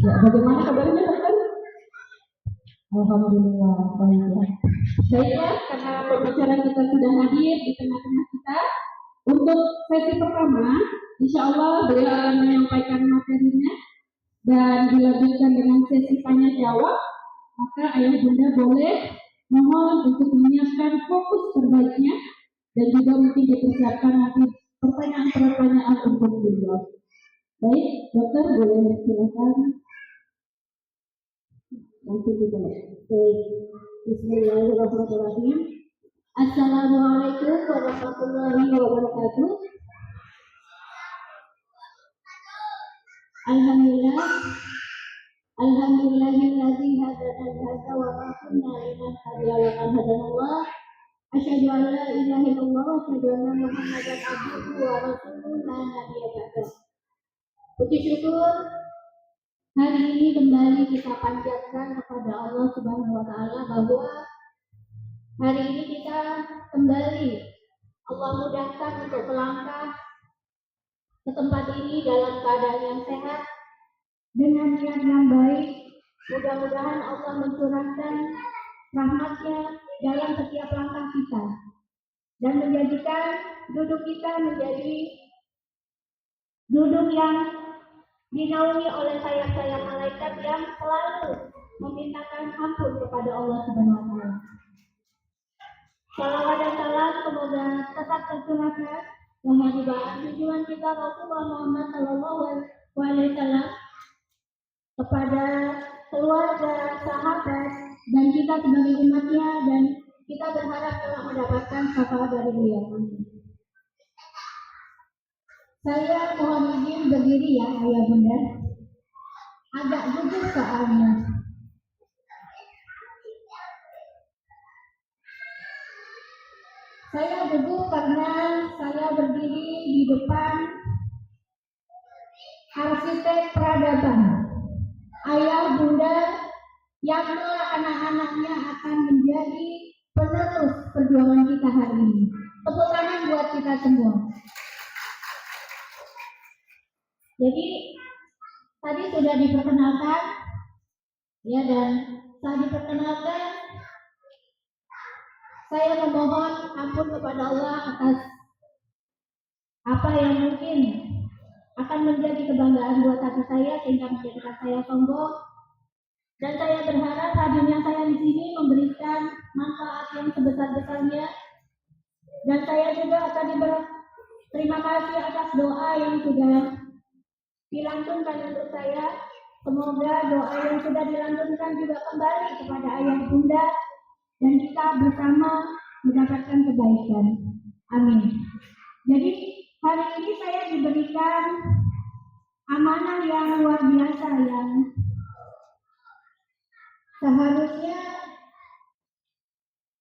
Ya, bagaimana kabarnya dokter? Alhamdulillah baik ya. Baiklah, karena pembicara kita sudah hadir di tengah-tengah kita untuk sesi pertama, insya Allah beliau akan menyampaikan materinya dan dilanjutkan dengan sesi tanya jawab. Maka ayah bunda boleh mohon untuk menyiapkan fokus terbaiknya dan juga mungkin dipersiapkan nanti pertanyaan-pertanyaan untuk beliau. Baik, dokter boleh silakan. Nanti kita Bismillahirrahmanirrahim. Assalamualaikum warahmatullahi wabarakatuh. Alhamdulillah. Alhamdulillahilladzi hadana hadza wa ma kunna linahtadiya laula an hadanallah. Asyhadu an la ilaha illallah wa asyhadu anna Muhammadan abduhu wa rasuluhu la nabiyya ba'dah. Puji syukur hari ini kembali kita panjatkan kepada Allah Subhanahu wa taala bahwa hari ini kita kembali Allah mudahkan untuk melangkah ke tempat ini dalam keadaan yang sehat dengan niat yang baik. Mudah-mudahan Allah mencurahkan rahmatnya dalam setiap langkah kita dan menjadikan duduk kita menjadi duduk yang dinaungi oleh sayap-sayap malaikat yang selalu memintakan ampun kepada Allah Subhanahu wa taala. Salawat dan salam semoga tetap tercurahkan kehabiban tujuan kita Rasulullah Muhammad Sallallahu Alaihi Wasallam kepada keluarga, sahabat, dan kita sebagai umatnya, dan kita berharap telah mendapatkan syafaat dari beliau. Saya mohon izin berdiri ya ayah bunda, agak gugup soalnya. Saya gugup karena saya berdiri di depan arsitek peradaban, ayah bunda yang kelak anak-anaknya akan menjadi penerus perjuangan kita hari ini. Tepuk tangan buat kita semua. Jadi tadi sudah diperkenalkan ya, dan saat diperkenalkan saya memohon ampun kepada Allah atas apa yang mungkin akan menjadi kebanggaan buat hati saya sehingga menjadikan saya sombong. Dan saya berharap hadirnya saya di sini memberikan manfaat yang sebesar-besarnya. Dan saya juga tadi berterima kasih atas doa yang sudah dilantunkan untuk saya. Semoga doa yang sudah dilantunkan juga kembali kepada ayah bunda dan kita bersama mendapatkan kebaikan. Amin. Jadi hari ini saya diberikan amanah yang luar biasa yang seharusnya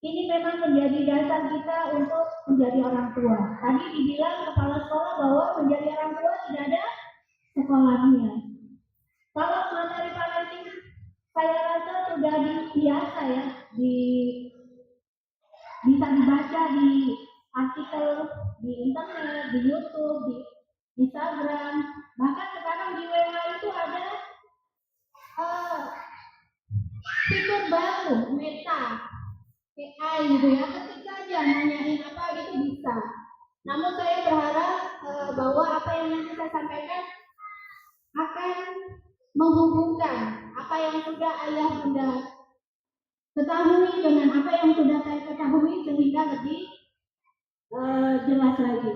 ini memang menjadi dasar kita untuk menjadi orang tua. Tadi dibilang kepala sekolah bahwa menjadi orang tua tidak ada sekolahnya. Kalau materi parenting saya rasa sudah biasa ya, bisa dibaca di artikel di internet, di YouTube, di Instagram, bahkan sekarang di WA itu ada fitur baru Meta AI gitu ya, ketik saja nanyain apa gitu bisa. Namun saya berharap bahwa apa yang nanti saya sampaikan akan menghubungkan apa yang sudah ayah bunda ketahui dengan apa yang sudah saya ketahui sehingga lebih jelas lagi.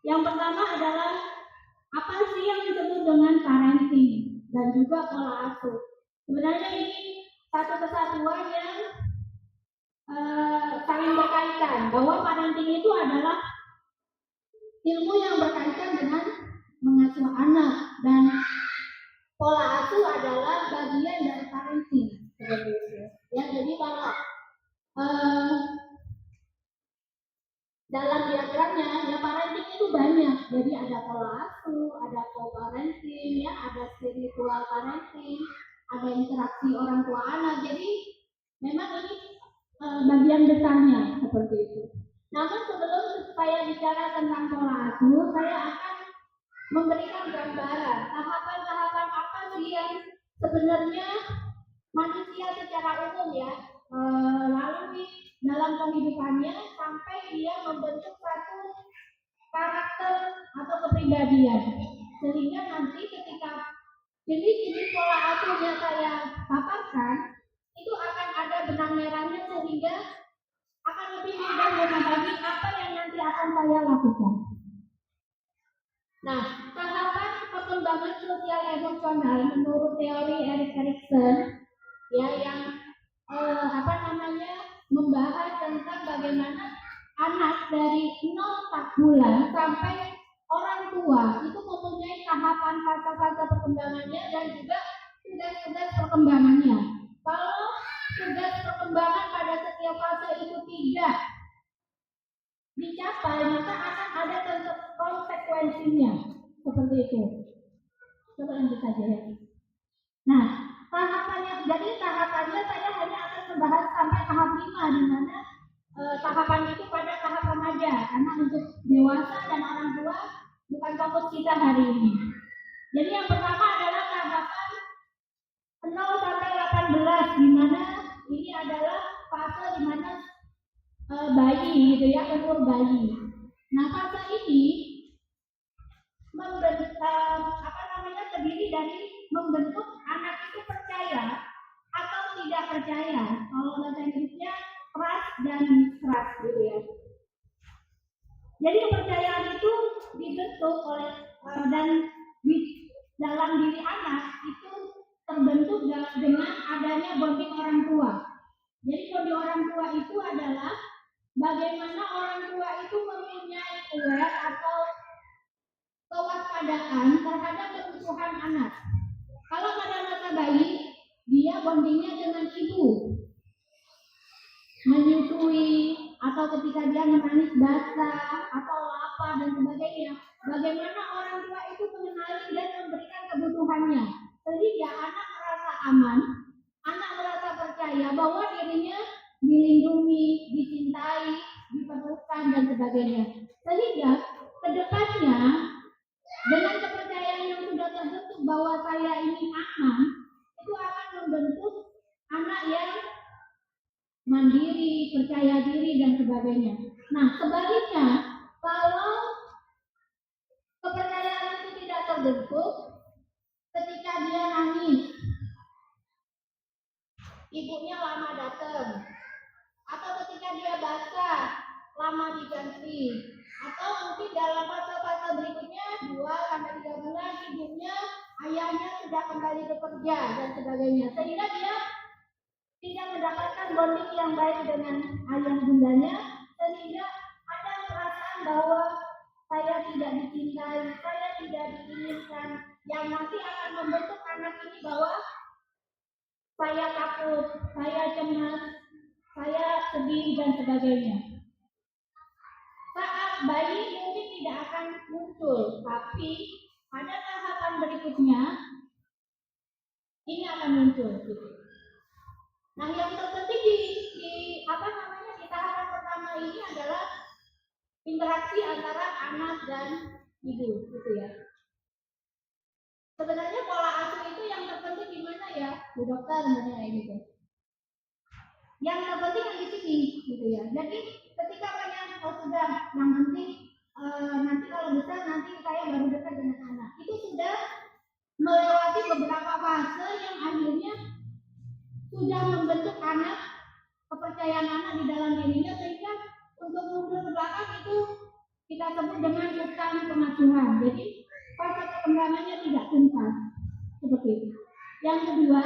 Yang pertama adalah apa sih yang disebut dengan parenting dan juga pola asuh. Sebenarnya ini satu kesatuan yang saling berkaitan, bahwa parenting itu adalah ilmu yang berkaitan dengan mengasuh anak dan pola asuh adalah bagian dari parenting. Ya, jadi kalau dalam diagramnya ya parenting itu banyak. Jadi ada pola asuh, ada co-parenting, ya, ada spiritual parenting, ada interaksi orang tua anak. Jadi memang ini bagian besarnya seperti itu. Namun sebelum saya bicara tentang pola asuh, saya akan memberikan gambaran tahapan-tahapan sebenarnya manusia secara umum ya lalui dalam kehidupannya sampai dia membentuk satu karakter atau kepribadian, sehingga nanti ketika jenis-jenis pola asuh yang saya paparkan itu akan ada benang merahnya, sehingga akan lebih mudah memahami apa yang nanti akan saya lakukan. Nah, tahapan perkembangan sosial emosional menurut teori Erik Erikson ya yang membahas tentang bagaimana anak dari 0 bulan sampai orang tua itu mempunyai tahapan fase-fase perkembangannya dan juga tugas-tugas perkembangannya. Kalau tugas perkembangan pada setiap fase itu tidak dicapai, maka akan ada konsekuensinya seperti itu. Coba lanjut saja ya. Nah, tahapannya saya hanya akan membahas sampai tahap 5, di mana tahapan itu pada tahap remaja, karena untuk dewasa dan orang tua bukan fokus kita hari ini. Jadi yang pertama adalah tahapan 0 sampai 18, di mana ini adalah fase di mana bayi gitu ya, umur bayi. Nah, fase ini terdiri dari membentuk anak itu percaya atau tidak percaya. Kalau bahasa Inggrisnya trust dan mistrust gitu ya. Jadi kepercayaan itu dibentuk oleh dan di dalam diri anak itu terbentuk dengan adanya bonding orang tua. Jadi bonding orang tua itu adalah bagaimana orang tua itu mempunyai aware atau kewaspadaan terhadap kebutuhan anak. Kalau pada masa bayi, dia bondingnya dengan ibu, menyusui, atau ketika dia menangis basah atau lapar dan sebagainya. Bagaimana orang tua itu mengenali dan memberikan kebutuhannya, sehingga anak merasa aman, anak merasa percaya bahwa dirinya dilindungi, dicintai, diperlukan dan sebagainya. Sehingga kedepannya dengan kepercayaan yang sudah terbentuk bahwa saya ini aman, itu akan membentuk anak yang mandiri, percaya diri dan sebagainya. Nah, sebaliknya, kalau kepercayaan itu tidak terbentuk, ketika dia nangis, ibunya lama datang, atau ketika dia basah, lama diganti, atau mungkin dalam fase-fase berikutnya 2-3 bulan ibunya, ayahnya sudah kembali bekerja dan sebagainya, sehingga dia tidak mendapatkan bonding yang baik dengan ayah bundanya, sehingga ada perasaan bahwa saya tidak dicintai, saya tidak diinginkan, yang nanti akan membentuk anak ini bahwa saya takut, saya cemas, saya sedih dan sebagainya. Saat bayi mungkin tidak akan muncul, tapi pada tahapan berikutnya ini akan muncul. Nah, yang terpenting di tahapan pertama ini adalah interaksi antara anak dan ibu, gitu ya. Sebenarnya pola asuh itu yang terpenting di mana ya, Bu Dokter, sebenarnya gitu. Yang terpenting yang di sini, gitu ya. Jadi ketika banyak sudah yang penting nanti kalau besar nanti saya baru dekat dengan anak. Itu sudah melewati beberapa fase yang akhirnya sudah membentuk anak, kepercayaan anak di dalam dirinya, sehingga untuk mundur ke belakang itu kita sebut dengan utang pengasuhan. Jadi fase perkembangannya tidak tuntas seperti itu. Yang kedua,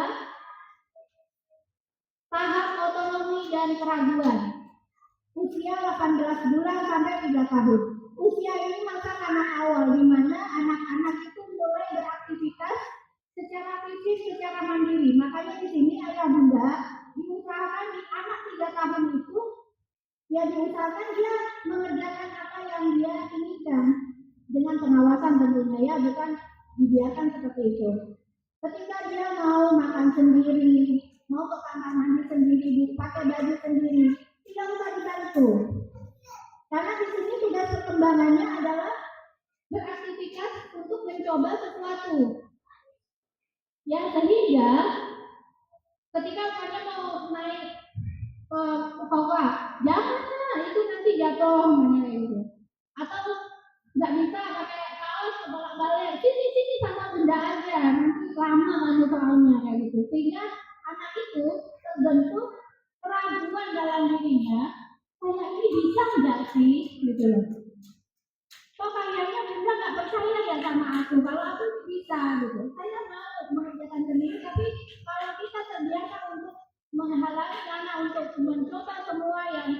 tahap otonomi dan keraguan, usia 18 bulan sampai 3 tahun. Usia ini masa anak awal, di mana anak-anak itu mulai beraktivitas secara fisik, secara mandiri. Makanya di sini ayah bunda diusahakan di anak 3 tahun itu, ya diusahakan dia mengerjakan apa yang dia inginkan dengan pengawasan tentunya ya, bukan dibiarkan seperti itu. Ketika dia mau makan sendiri, mau ke kamar mandi sendiri, pakai baju sendiri, tidak usah dibantu. Karena di sini tugas perkembangannya adalah beraktivitas untuk mencoba sesuatu. Ya, sehingga ketika umpamanya mau naik ke bawah, jangan itu nanti jatuh namanya kayak gitu. Atau nggak bisa pakai kaos bolak-balik, sini sama benda aja, nanti lama kan soalnya kayak gitu. Sehingga anak itu terbentuk keraguan dalam dirinya, saya ini bisa nggak sih gitu loh. Kok kayaknya bunda nggak percaya ya sama aku, kalau aku bisa gitu. Saya mau mengerjakan sendiri, tapi kalau kita terbiasa untuk menghalangi anak untuk mencoba semua yang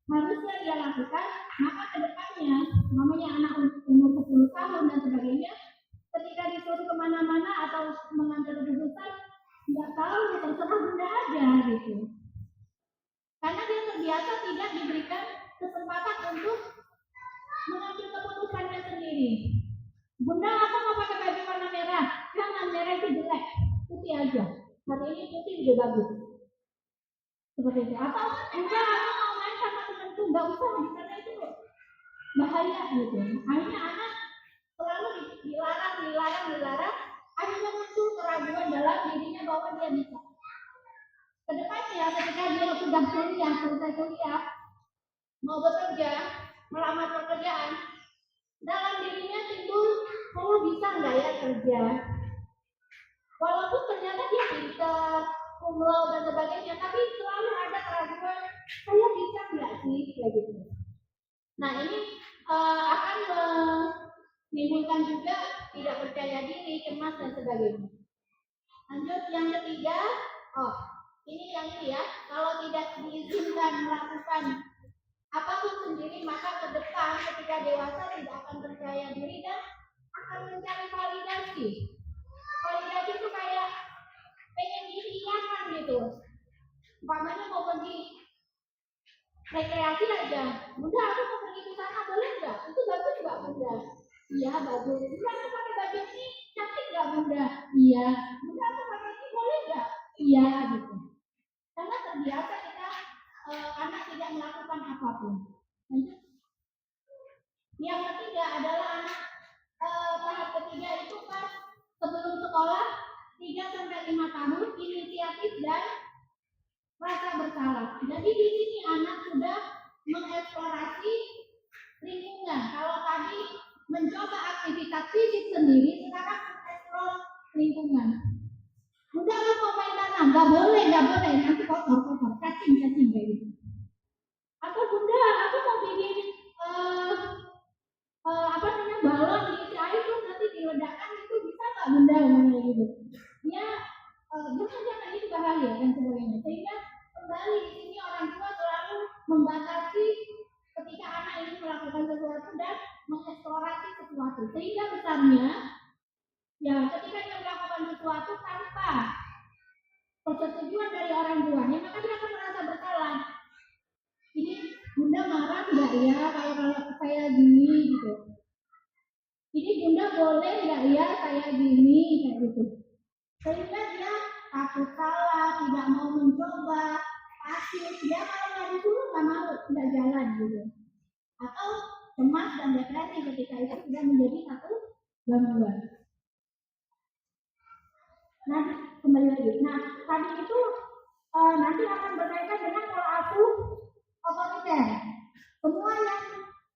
harusnya dia lakukan, maka kedepannya, namanya anak umur 10 tahun dan sebagainya, ketika disuruh kemana-mana atau mengambil keputusan, nggak tahu, terserah bunda aja gitu. Karena dia terbiasa tidak diberikan kesempatan untuk mengambil keputusannya sendiri. Bunda, aku mau pakai baju warna merah. Jangan, merah itu jelek. Putih aja. Hari ini putih juga bagus. Seperti itu. Atau enggak, aku mau main sama temanku. Enggak usah, karena itu bahaya gitu. Akhirnya anak selalu dilarang. Akhirnya muncul keraguan dalam dirinya bahwa dia bisa. Kedepannya ketika dia sudah kuliah, selesai kuliah, mau bekerja, melamar pekerjaan, dalam dirinya timbul, saya bisa nggak ya kerja? Walaupun ternyata dia pintar, kumlau dan sebagainya, tapi selalu ada keraguan, saya bisa nggak sih kayak gitu. Nah ini akan menimbulkan juga tidak percaya diri, cemas dan sebagainya. Lanjut yang ketiga, ini ya, kalau tidak diizinkan melakukan apapun sendiri, maka ke depan ketika dewasa tidak akan percaya diri dan akan mencari validasi. Validasi itu kayak pengen diiyakan gitu. Umpamanya mau pergi rekreasi aja, bunda aku mau pergi ke sana boleh nggak? Itu bagus nggak bunda? Iya bagus. Bunda aku pakai baju ini cantik nggak bunda? Iya. Bunda aku pakai ini boleh nggak? Iya gitu. Karena terbiasa kita anak tidak melakukan apapun. Lanjut. Yang ketiga adalah anak tahap ketiga itu pas sebelum sekolah 3-5 tahun, inisiatif dan rasa bersalah. Jadi di sini anak sudah mengeksplorasi lingkungan. Kalau tadi mencoba aktivitas fisik sendiri, sekarang mengeksplor lingkungan. Bunda lu mau main tanah? Nggak boleh, nanti kotor, cacing kayak gitu. Atau bunda, aku mau bikin balon diisi air terus nanti diledakkan, itu bisa nggak bunda ngomongnya gitu? Ya jangan itu bahaya dan sebagainya. Sehingga kembali di sini orang tua selalu membatasi ketika anak ini melakukan sesuatu dan mengeksplorasi sesuatu. Sehingga besarnya, ya ketika dia melakukan sesuatu tanpa persetujuan dari orang tuanya, maka dia akan merasa bersalah. Ini bunda marah nggak ya kalau saya gini gitu? Ini bunda boleh nggak ya saya gini kayak gitu? Sehingga dia takut salah, tidak mau mencoba, pasif. Dia kalau nggak disuruh nggak mau, tidak jalan gitu. Atau cemas dan depresi ketika itu sudah menjadi satu gangguan. Nah, kembali lagi. Nah, tadi itu nanti akan berkaitan dengan pola asuh otoriter. Semua yang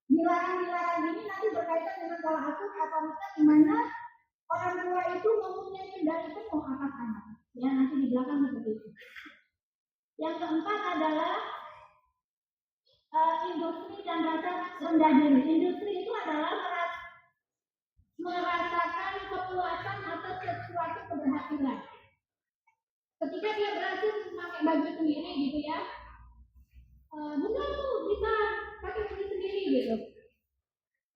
dilarang ini nanti berkaitan dengan pola asuh otoriter di mana orang tua itu mempunyai kendali penuh atas anak. Ya, nanti di belakang seperti itu. Yang keempat adalah industri dan rasa rendah diri. Industri itu adalah merasakan kepuasan atas sesuatu keberhasilan. Ketika dia berhasil memakai baju sendiri gitu ya, bunda tuh bisa pakai baju sendiri gitu.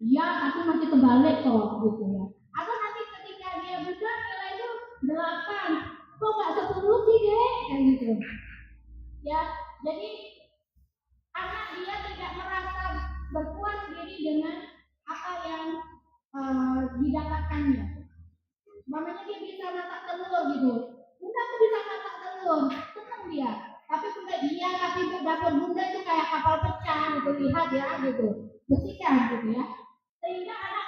Iya, tapi masih kebalik kok gitu ya. Atau nanti ketika dia bunda nilai itu 8, kok nggak 10 sih deh, kayak gitu. Ya, jadi anak dia tidak merasa berpuas diri dengan apa yang didapatkannya. Mamanya dia bisa masak telur gitu. Bunda tuh bisa masak telur, senang dia. Tapi bunda tapi dapur bunda itu kayak kapal pecah gitu, lihat ya gitu, bersihkan gitu ya. Sehingga anak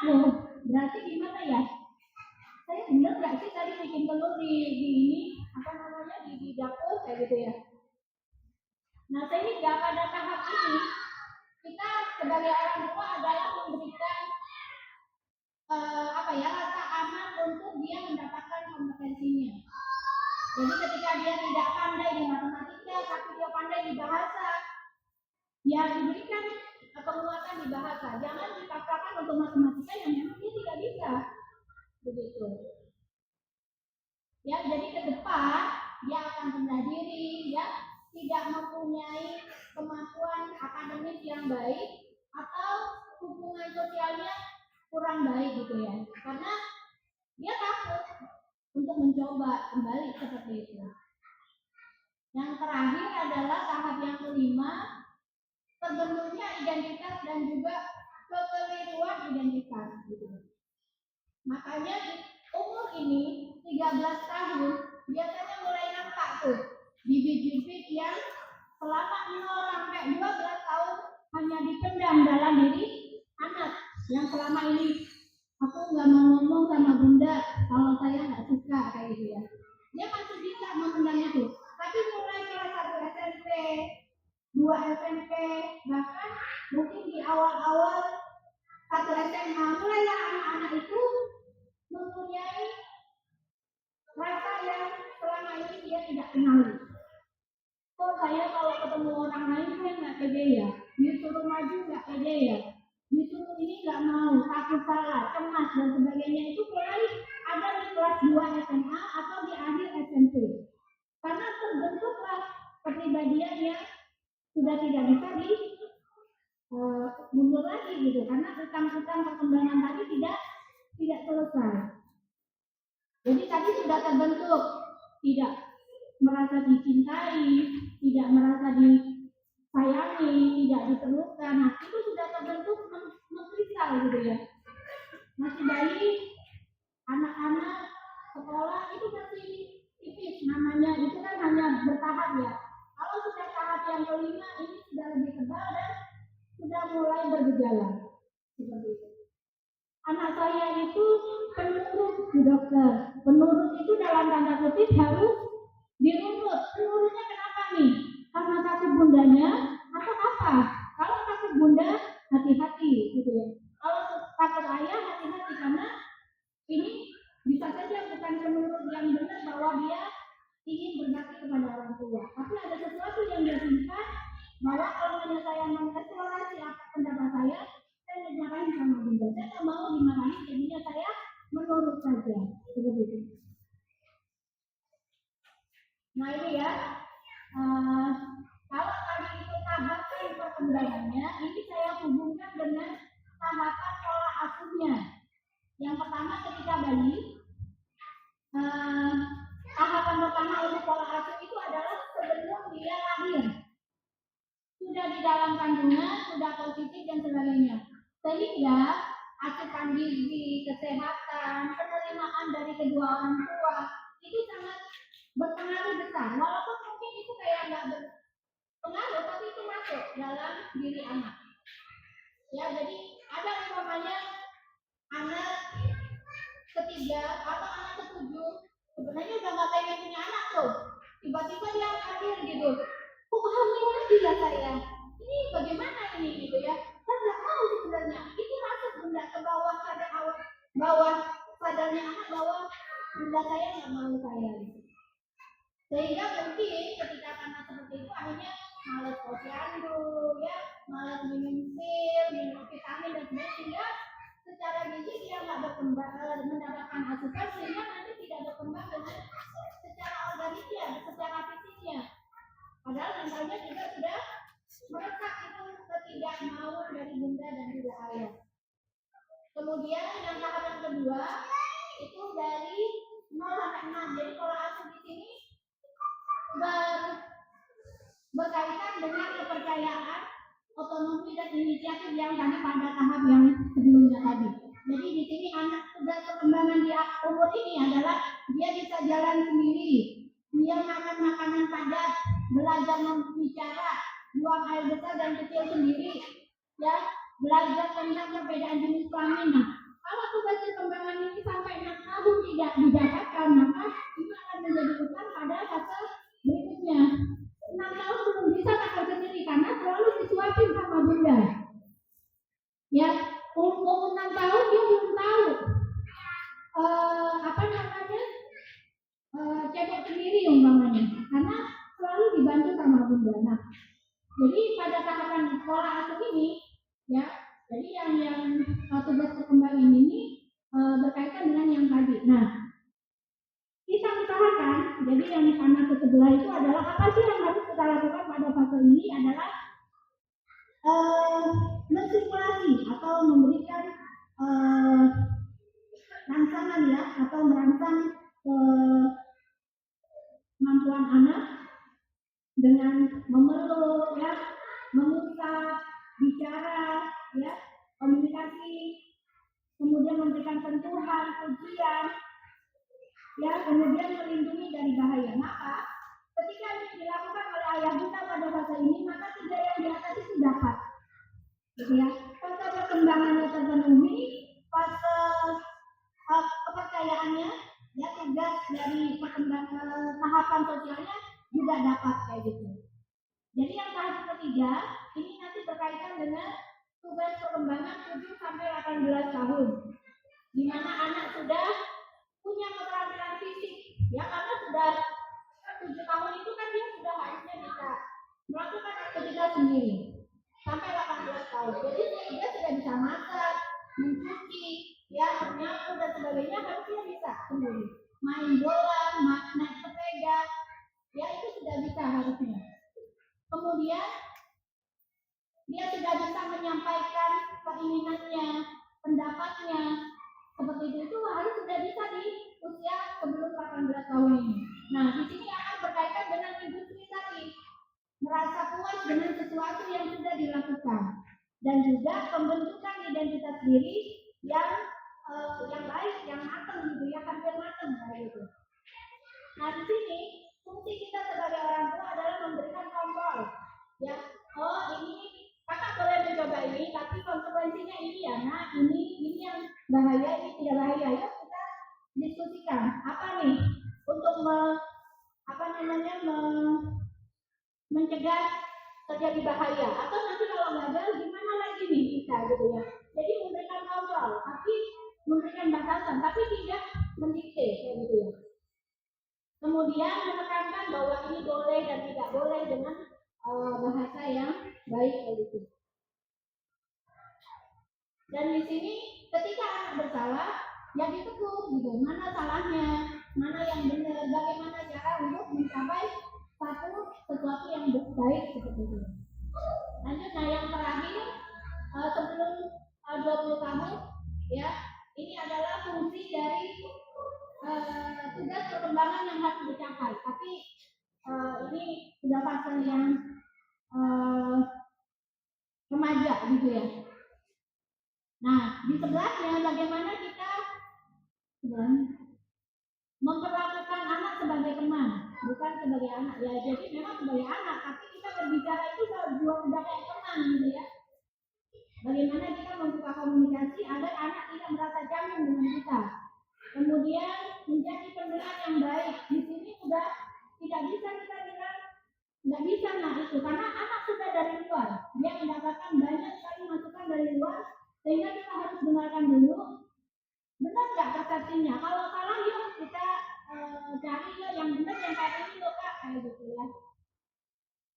berarti gimana ya? Saya bener nggak sih tadi bikin telur di ini apa namanya di dapur kayak gitu ya. Nah, sehingga pada tahap ini kita sebagai orang tua adalah memberikan rasa aman untuk dia mendapatkan kompetensinya. Jadi ketika dia tidak pandai di matematika, tapi dia pandai di bahasa, ya diberikan penguatan di bahasa. Jangan dipaksakan untuk matematika yang memang dia tidak bisa. Begitu. Ya, jadi ke depan dia akan rendah diri, ya, tidak mempunyai kemampuan akademis yang baik atau hubungan sosialnya kurang baik gitu ya. Karena dia takut untuk mencoba kembali seperti itu. Yang terakhir adalah tahap yang kelima, terbentuknya identitas dan juga kekeliruan identitas gitu. Makanya di umur ini 13 tahun biasanya mulai nampak tuh bibit-bibit yang selama 0 sampai 12 tahun hanya dipendam dalam diri anak yang selama ini aku nggak mau ngomong sama bunda kalau saya nggak suka kayak gitu ya. Dia masih bisa memendam itu, tapi mulai kelas 1 SMP, 2 SMP, bahkan mungkin di awal-awal 1 SMA mulailah anak-anak itu mempunyai rasa yang selama ini dia tidak kenali. Kok saya kalau ketemu orang lain saya nggak pede ya, disuruh maju nggak pede ya, disuruh ini nggak mau, takut salah, cemas dan sebagainya. Itu mulai ada di kelas 2 SMA atau di akhir SMP. Karena terbentuklah kepribadian yang sudah tidak bisa mundur lagi gitu, karena utang-utang perkembangan tadi tidak selesai. Jadi tadi sudah terbentuk, tidak merasa dicintai, tidak merasa disayangi, tidak diperlukan. Nah, itu sudah terbentuk mengkristal gitu ya. Masih bayi, anak-anak sekolah itu masih tipis namanya, itu kan hanya bertahap ya. Kalau sudah tahap yang kelima ini sudah lebih tebal dan sudah mulai bergejala seperti itu. Anak saya itu penurut dokter. Penurut itu dalam tanda kutip harus dirunut. Penurutnya kenapa nih? Karena takut bundanya atau apa? Kalau takut bunda hati-hati gitu ya. Kalau takut ayah hati-hati karena ini bisa saja bukan penurut yang benar bahwa dia ingin berbakti kepada orang tua. Tapi ada sesuatu yang dia simpan bahwa kalau hanya saya mengeksplorasi apa pendapat saya dimarahin sama bunda. Saya tak mau dimarahin, jadinya saya menurut saja seperti itu. Nah ini ya, kalau tadi itu tahapan perkembangannya, ini saya hubungkan dengan tahapan pola asuhnya. Yang pertama ketika bayi, tahapan pertama untuk pola asuh itu adalah sebelum dia lahir. Sudah di dalam kandungan, sudah positif dan sebagainya. Sehingga asupan gizi, kesehatan, penerimaan dari kedua orang tua itu sangat berpengaruh besar. Walaupun mungkin itu kayak nggak berpengaruh, tapi itu masuk dalam diri anak. Ya, jadi ada umpamanya anak ketiga atau anak ketujuh sebenarnya udah nggak pengen punya anak tuh, tiba-tiba dia hadir gitu. Kok hamil lagi ya saya? Ini bagaimana ini gitu ya? Saya nggak tahu sebenarnya. Itu masuk bunda ke bawah sadar bawah sadarnya anak bahwa bunda saya nggak mau saya. Sehingga mungkin ketika anak seperti itu akhirnya malas posyandu, ya, malas minum pil, minum vitamin dan sebagainya. Secara gizi dia nggak berkembang, mendapatkan asupan sehingga nanti tidak berkembang dengan secara organisnya, secara fisiknya. Padahal mentalnya juga sudah meresak itu ketidakmauan dari bunda dan juga ayah. Kemudian yang tahap yang kedua itu dari 0 sampai 6. Jadi pola asuh di sini berkaitan dengan kepercayaan, otonomi dan inisiatif yang tadi pada tahap yang sebelumnya tadi. Jadi di sini anak sudah perkembangan di umur ini adalah dia bisa jalan sendiri, dia makan makanan padat, belajar membicara, buang air besar dan kecil sendiri, ya, belajar tentang perbedaan jenis kelamin. Kalau tugas perkembangan ini sampai 6 tahun tidak didapatkan, maka itu akan menjadi utang pada fase berikutnya. 6 tahun belum bisa makan sendiri karena selalu disuapin sama bunda. Ya, umur 6 tahun dia belum tahu cebok sendiri umpamanya, karena selalu dibantu sama bunda. Nah, jadi pada tahapan sekolah asuh ini, ya, jadi yang tugas perkembangan ini berkaitan dengan yang tadi. Nah, kita usahakan, jadi yang anak sebelah itu adalah apa sih yang harus kita lakukan pada fase ini adalah menstimulasi atau memberikan rangsangan ya, atau merangsang kemampuan anak dengan memeluk ya, mengusap, bicara ya, komunikasi, kemudian memberikan sentuhan, pujian ya, kemudian melindungi dari bahaya. Maka ketika ini dilakukan oleh ayah bunda pada fase ini, maka 3 yang di atas itu dapat gitu ya. Fase perkembangannya terpenuhi, fase kepercayaannya ya, tugas dari tahapan sosialnya juga dapat kayak gitu. Jadi yang tahap ketiga ini nanti berkaitan dengan tugas perkembangan 7 sampai 18 tahun, di mana anak sudah punya keterampilan fisik ya, karena sudah 7 tahun itu kan dia sudah harusnya bisa melakukan aktivitas sendiri sampai 18 tahun. Jadi dia sudah bisa masak, mencuci, ya, menyapu dan sebagainya, harusnya bisa sendiri. Main bola, naik sepeda, ya itu sudah bisa harusnya. Kemudian dia sudah bisa menyampaikan keinginannya, pendapatnya, seperti itu harus sudah bisa di usia sebelum 18 tahun ini. Nah, di sini akan berkaitan dengan industri tadi, merasa puas dengan sesuatu yang sudah dilakukan, dan juga pembentukan identitas diri yang baik, yang matang gitu ya, hampir matang kayak gitu. Nah, di sini fungsi kita sebagai orang tua adalah memberikan kontrol ya. Oh, ini kakak boleh mencoba ini, tapi konsekuensinya ini ya, nah ini yang bahaya, ini tidak bahaya. Yuk kita diskusikan apa nih untuk mencegah terjadi bahaya, atau nanti kalau gagal gimana lagi nih bisa gitu ya. Jadi memberikan kontrol, tapi memberikan batasan, tapi tidak mendikte kayak gitu ya. Kemudian menekankan bahwa ini boleh dan tidak boleh dengan bahasa yang baik kayak gitu. Dan di sini ketika anak bersalah, ya ditegur gitu, mana salahnya, mana yang benar, bagaimana cara untuk mencapai sesuatu yang baik seperti itu. Lanjut, nah yang terakhir sebelum 20 tahun ya, ini adalah fungsi dari tugas perkembangan yang harus dicapai. Tapi ini sudah fase yang remaja gitu ya. Nah, di sebelahnya bagaimana kita memperlakukan anak sebagai teman, bukan sebagai anak ya. Jadi memang sebagai anak, tapi kita berbicara itu sudah kayak teman gitu ya. Bagaimana kita membuka komunikasi agar anak tidak merasa canggung dengan kita. Kemudian menjadi pendengar yang baik. Di sini sudah tidak bisa kita bilang nggak bisa, nah itu karena anak sudah dari luar, dia mendapatkan banyak sekali masukan dari luar, sehingga kita harus dengarkan dulu benar nggak persepsinya. Kalau salah yuk kita cari yuk yang benar, yang kayak ini loh kak, kayak gitu ya.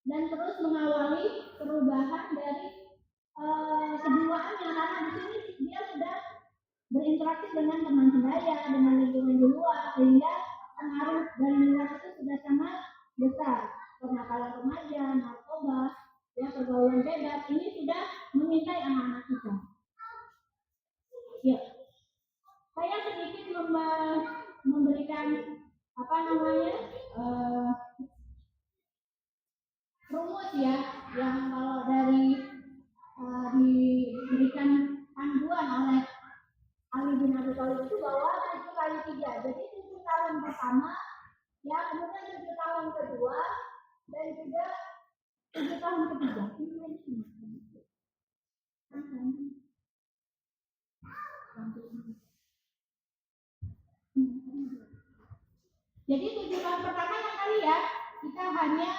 Dan terus mengawali perubahan dari kejiwaan yang karena di sini dia sudah berinteraksi dengan teman sebaya, dengan lingkungan di luar, sehingga pengaruh dari luar itu sudah sangat besar. Kenakalan remaja, narkoba, ya pergaulan bebas, ini sudah mengintai anak-anak kita. Ya, saya sedikit memberikan rumus ya, yang kalau dari diberikan panduan oleh Ali bin Abi Thalib itu bahwa 7 kali 3, jadi 7 tahun pertama ya, kemudian 7 tahun kedua, dan juga 7 tahun ketiga. Jadi 7 tahun pertama yang kali ya kita hanya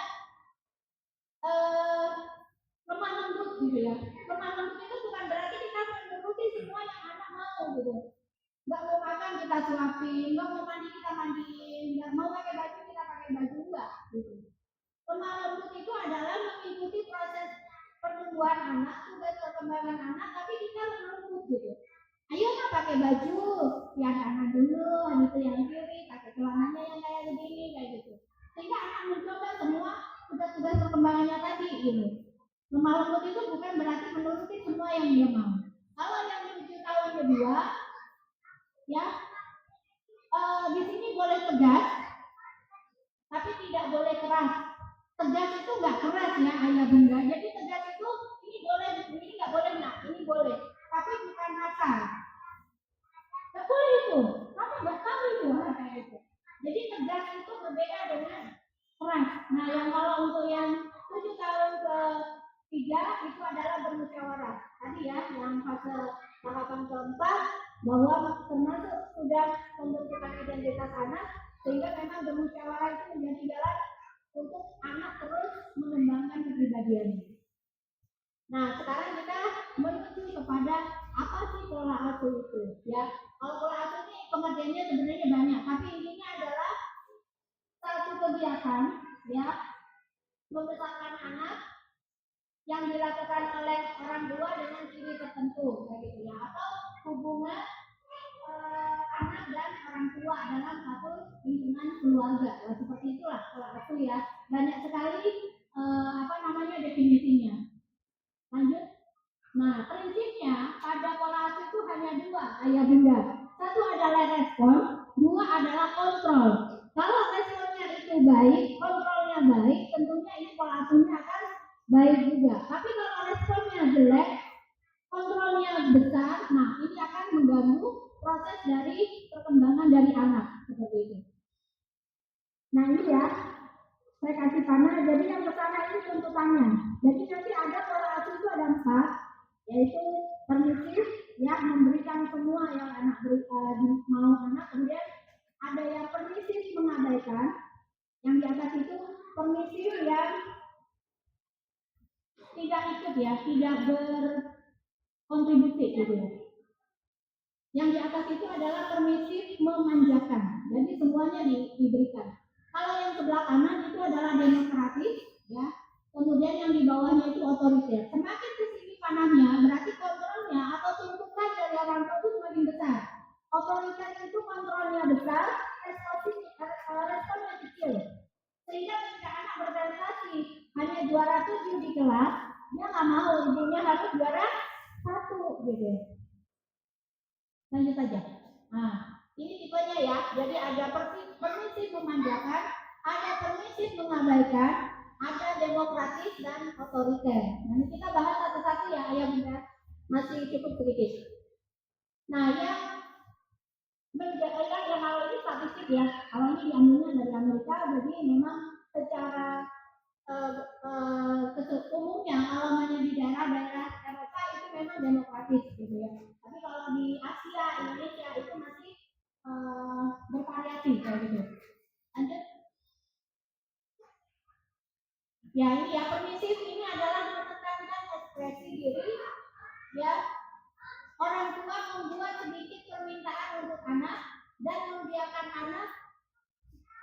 lemah lembut gitu ya. Lemah lembut itu bukan berarti kita menuruti semua yang anak mau gitu. Nggak mau makan kita suapin, nggak mau mandi kita mandiin, nggak mau pakai baju kita pakai baju, enggak gitu. Lemah lembut itu adalah mengikuti proses pertumbuhan anak, tugas perkembangan anak, tapi kita lemah lembut gitu. Ayo nggak pakai baju yang kanan dulu, habis itu yang kiri, pakai celananya yang kayak begini kayak gitu. Sehingga anak mencoba semua tugas-tugas perkembangannya tadi gitu. Lemah lembut itu bukan berarti menuruti semua yang dia mau. Kalau yang 7 tahun kedua, ya di sini boleh tegas, tapi tidak boleh keras. Tegas itu nggak keras ya ayah bunda. Jadi tegas itu ini boleh, ini nggak boleh nak, ini boleh. Tapi bukan kasar. Nggak boleh itu. Kamu nggak tahu itu kayak itu. Jadi tegas itu berbeda dengan keras. Nah, yang kalau untuk yang 7 tahun ke 3 itu adalah bermusyawarah. Tadi ya, yang fase tahapan keempat bahwa termasuk sudah pembentukan identitas anak, sehingga memang bermusyawarah itu menjadi jalan untuk anak terus mengembangkan kepribadiannya. Nah, sekarang kita menuju kepada apa sih pola asuh itu, ya. Kalau pola asuh ini pengertiannya sebenarnya banyak, tapi intinya adalah satu kegiatan, ya, membesarkan anak yang dilakukan oleh orang tua dengan ciri tertentu, kayak gitu ya, atau hubungan anak dan orang tua dalam satu lingkungan keluarga, ya, seperti itulah pola asuh ya. Banyak sekali definisinya. Lanjut. Nah, prinsipnya pada pola asuh itu hanya dua, ayah bunda. Satu adalah respon, dua adalah kontrol. Kalau responnya itu baik, kontrolnya baik, tentunya ini pola asuhnya akan baik juga. Tapi kalau responnya jelek, kontrolnya besar, nah ini akan mengganggu proses dari perkembangan dari anak seperti itu. Nah ini ya, saya kasih panah. Jadi yang pertama ini tuntutannya. Jadi nanti ada pola asuh itu ada 4, yaitu permisif, ya, memberikan semua yang anak mau anak. Kemudian ada yang permisif mengabaikan, yang di atas itu permisif yang tidak ikut ya, tidak berkontribusi gitu ya. Yang di atas itu adalah permisif memanjakan, jadi semuanya diberikan. Kalau yang sebelah kanan itu adalah demokratis, ya. Kemudian yang di bawahnya itu otoriter. Semakin ke sini panahnya, berarti kontrolnya atau tuntutan dari orang tua itu semakin besar. Otoriter itu kontrolnya besar, responnya kecil. Sehingga ketika anak berprestasi hanya juara 7 di kelas, dia nggak mau ibunya harus juara 1 gitu. Lanjut saja. Nah, ini tipenya ya. Jadi ada permisif memanjakan, ada permisif mengabaikan, ada demokratis dan otoriter. Nanti kita bahas satu-satu ya, ayah bunda. Masih cukup sedikit. Nah, yang menjadikan yang awal ini statistik ya. Awalnya diambilnya dari Amerika, jadi memang secara umumnya alamannya di daerah-daerah Eropa itu memang demokratis gitu ya. Tapi kalau di Asia, Indonesia itu masih bervariasi kayak gitu. Lanjut. Ya ini ya, permisif ini adalah menekankan ekspresi diri, ya. Orang tua membuat sedikit permintaan untuk anak dan membiarkan anak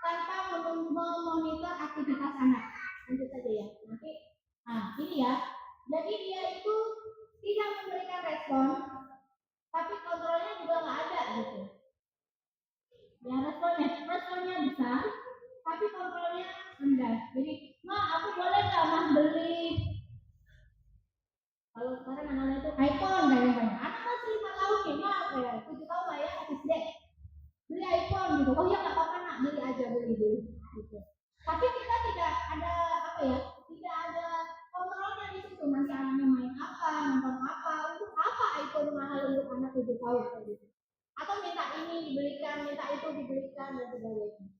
tanpa memonitor aktivitas anak. Lanjut saja ya. Nanti, nah ini ya. Jadi dia itu tidak memberikan respon, tapi kontrolnya juga nggak ada gitu. Ya responnya besar, tapi kontrolnya rendah. Jadi, aku boleh nggak beli? Kalau sekarang anak-anak itu iPhone kayak anak masih 5 tahun nih, kayak 7 tahun lah ya, SD. Beli iPhone gitu. Oh ya nggak apa-apa nak, beli aja beli gitu. Tapi kita tidak ada tidak ada kontrolnya di situ. Nanti anaknya main apa, nonton apa, untuk apa iPhone mahal untuk anak 7 tahun gitu. Atau minta ini dibelikan, minta itu dibelikan dan sebagainya.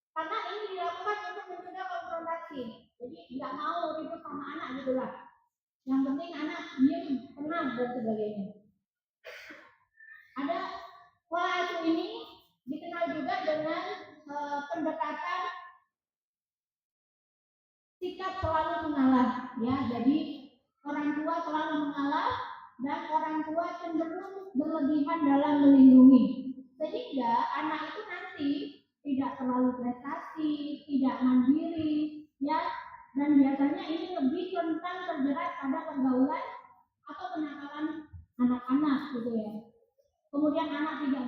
Karena ini dilakukan untuk mencegah konfrontasi. Jadi nggak mau ribut sama anak gitu lah. Yang penting anak diam, tenang dan sebagainya. Ada pola asuh ini dikenal juga dengan pendekatan sikap selalu mengalah, ya. Jadi orang tua selalu mengalah dan orang tua cenderung berlebihan dalam melindungi, sehingga anak itu nanti tidak terlalu prestasi, tidak mandiri, ya. Dan biasanya ini lebih rentan terjerat pada pergaulan atau kenakalan anak-anak, gitu ya. Kemudian anak tidak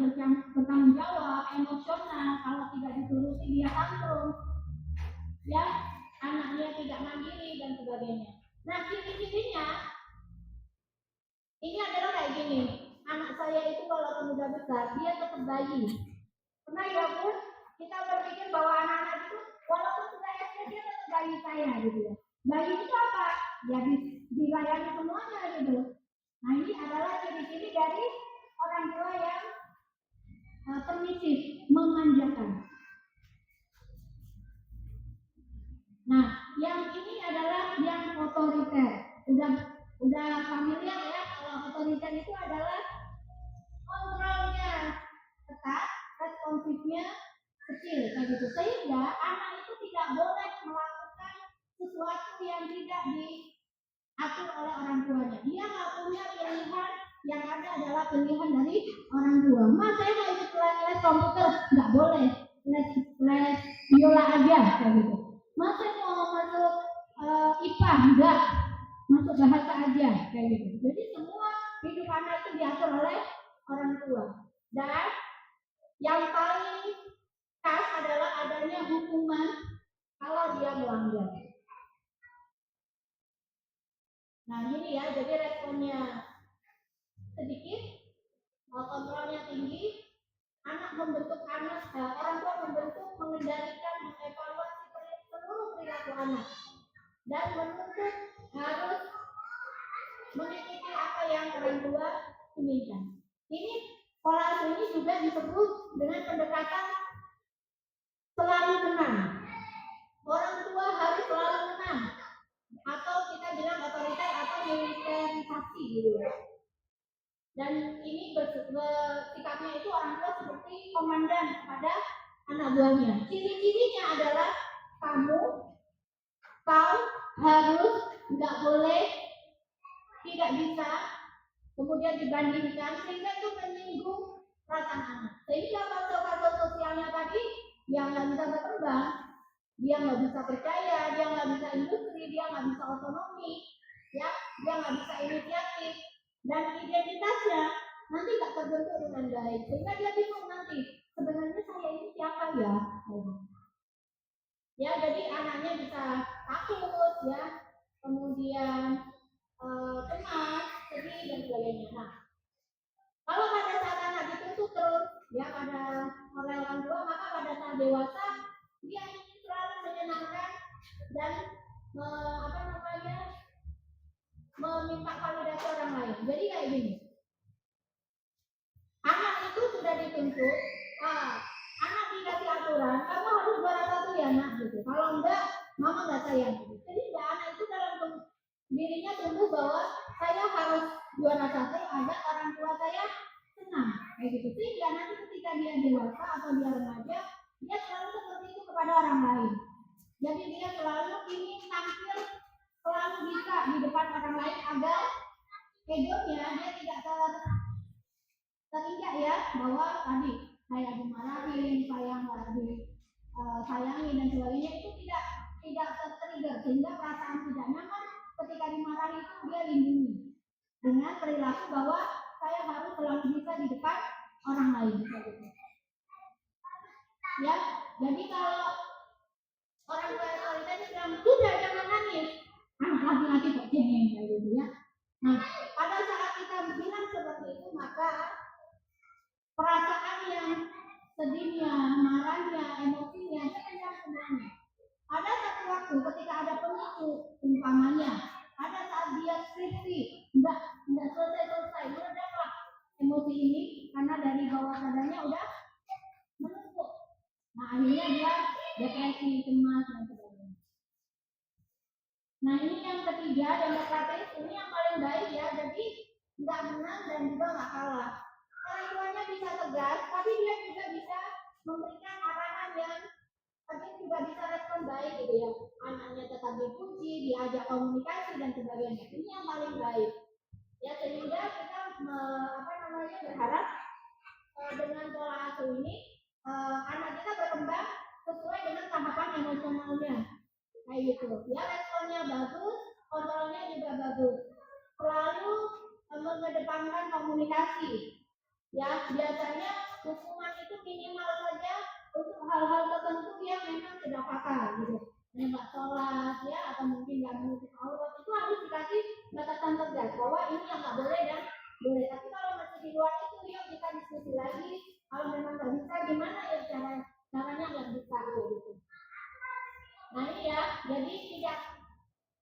bertanggung jawab, emosional, kalau tidak dituruti dia tantrum, ya, anaknya tidak mandiri dan sebagainya. Nah, ciri-cirinya ini adalah kayak gini. Anak saya itu kalau sudah besar, dia tetap bayi. Pernah ya pun kita berpikir bahwa anak-anak itu walaupun sudah SD dia tetap bayi saya, gitu ya. Bayi itu apa? Ya dilayani semuanya, gitu. Nah, ini adalah ciri-ciri dari orang tua yang permisif, memanjakan. Nah, yang ini adalah yang otoriter. Udah familiar ya, kalau otoriter itu adalah kontrolnya ketat, responsifnya kecil, kayak gitu. Sehingga anak itu tidak boleh melakukan sesuatu yang tidak diatur oleh orang tuanya. Dia nggak punya pilihan, yang ada adalah pilihan dari orang tua. Mas, saya mau ikut les komputer, nggak boleh. Les biola aja, kayak gitu. Mas, saya mau masuk IPA, enggak. Masuk bahasa aja, kayak gitu. Jadi semua hidup anak itu diatur oleh orang tua. Dan yang paling khas adalah adanya hukuman kalau dia melanggar. Nah, ini ya, jadi responnya sedikit, kontrolnya tinggi, orang tua membentuk, mengendalikan, mengevaluasi seluruh perilaku anak, dan menuntut harus mengikuti apa yang orang tua inginkan. Ini pola asuh ini juga disebut dengan pendekatan selalu menang. Orang tua harus selalu menang, atau kita bilang otoriter atau militerisasi, gitu ya. Dan ini sikapnya itu orang tua seperti komandan kepada anak buahnya. Ciri-cirinya adalah kau harus, nggak boleh, tidak bisa, kemudian dibandingkan, sehingga itu menyinggung perasaan anak. Sehingga faktor-faktor sosialnya tadi yang nggak bisa berkembang, dia nggak bisa percaya, dia nggak bisa industri, dia nggak bisa otonomi, ya, dia nggak bisa inisiatif, dan identitasnya nanti nggak terbentuk dengan baik, sehingga dia bingung nanti sebenarnya saya ini siapa ya. Ya, jadi anaknya bisa takut, ya, kemudian cemas, sedih dan sebagainya. Nah, kalau pada saat anak dituntut terus, ya, oleh orang tua, maka pada saat dewasa dia ingin selalu menyenangkan dan meminta validasi orang lain. Jadi kayak gini, anak itu sudah dituntut, anak dikasih aturan, kamu harus juara satu ya nak, gitu. Kalau enggak, mama nggak sayang. Gitu. Jadi anak itu dalam dirinya tumbuh bahwa saya harus juara satu agar orang tua saya senang, kayak gitu. Sehingga nanti ketika dia dewasa atau dia remaja, dia selalu seperti itu kepada orang lain. Jadi dia selalu ingin tampil, selalu bisa di depan orang lain agar egonya dia tidak terinjak, ya, bahwa tadi saya dimarahin, saya nggak disayangi dan sebagainya, itu tidak tertrigger, sehingga perasaan tidak nyaman ketika dimarahi itu dia lindungi dengan perilaku bahwa saya harus selalu bisa di depan orang lain, gitu. Ya, jadi kalau orang tua otoriter bilang sudah jangan nangis, anak laki-laki kok cengeng, kayak gitu ya. Nah, pada saat kita bilang seperti itu, maka perasaan yang sedihnya, marahnya, emosinya terendam semuanya. Ada satu waktu ketika ada pemicu, umpamanya ada saat dia skripsi nggak selesai, meledaklah emosi ini karena dari bawah sadarnya udah menumpuk. Nah, akhirnya dia depresi, cemas dan sebagainya. Nah, ini yang ketiga, demokratis, ini yang paling baik, ya. Jadi nggak menang dan juga nggak kalah. Orang tuanya bisa tegas, tapi dia juga bisa memberikan arahan yang diajak komunikasi dan sebagainya. Ini yang paling baik. Ya sehingga kita berharap dengan pola asuh ini anak kita berkembang sesuai dengan tahapan emosionalnya. Kayak gitu. Ya responnya bagus, kontrolnya juga bagus. Selalu mengedepankan komunikasi. Ya biasanya hukuman itu minimal saja untuk hal-hal tertentu yang memang tidak fatal gitu. Nggak sholat ya atau mungkin nggak menutup aurat itu harus dikasih batasan tegas bahwa ini yang nggak boleh dan boleh. Tapi kalau masih di luar itu yuk kita diskusi lagi. Kalau memang nggak bisa gimana ya caranya nggak bisa gitu. Nah ini ya jadi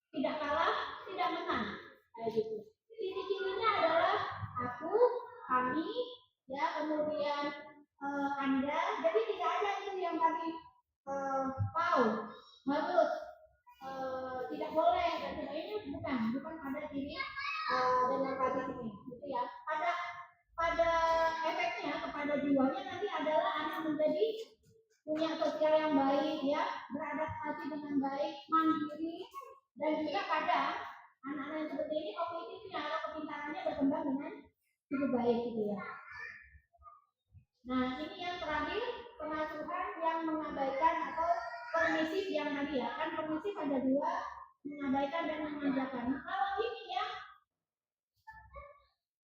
tidak kalah tidak menang kayak gitu. Ciri-cirinya adalah aku, kami, ya kemudian Anda. Jadi tidak ada itu yang tadi kau harus tidak boleh dan sebagainya bukan pada diri demokratis ini gitu ya. Pada efeknya kepada jiwanya nanti adalah anak menjadi punya sosial yang baik ya, beradaptasi dengan baik, mandiri dan juga pada anak-anak yang seperti ini kognitifnya atau kepintarannya berkembang dengan cukup baik gitu ya. Nah ini yang terakhir pengasuhan yang mengabaikan atau permisif yang tadi ya, kan permisif ada dua, mengabaikan dan memanjakan. Nah, kalau ini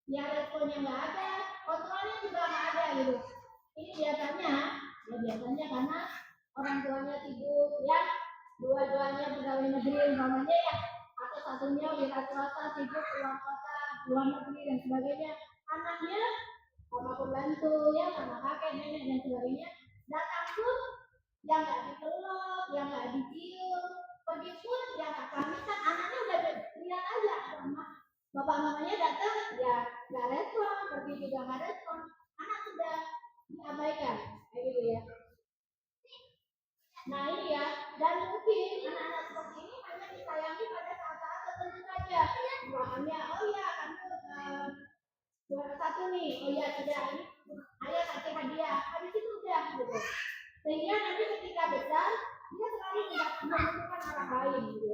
ya responnya nggak ada, kontrolnya juga nggak ada gitu. Ini biasanya karena orang tuanya sibuk ya, dua-duanya pegawai negeri umpamanya ya, atau satunya wira swasta sibuk keluar kota, luar negeri dan sebagainya. Anaknya sama pembantu ya, sama kakek nenek dan sebagainya, datang pun yang nggak dipeluk, yang nggak dicium, pergi pun yang nggak pamitan, anaknya udah lihat aja sama bapak mamanya datang ya nggak respon, pergi juga nggak respon, anak sudah diabaikan kayak gitu ya. Nah ini ya, dan mungkin anak-anak seperti ini hanya disayangi pada saat-saat tertentu saja. Misalnya, oh ya kamu juara satu nih, oh ya sudah ini ayah kasih hadiah, habis itu udah gitu. Sehingga nanti ketika besar dia selalu tidak membutuhkan orang lain gitu.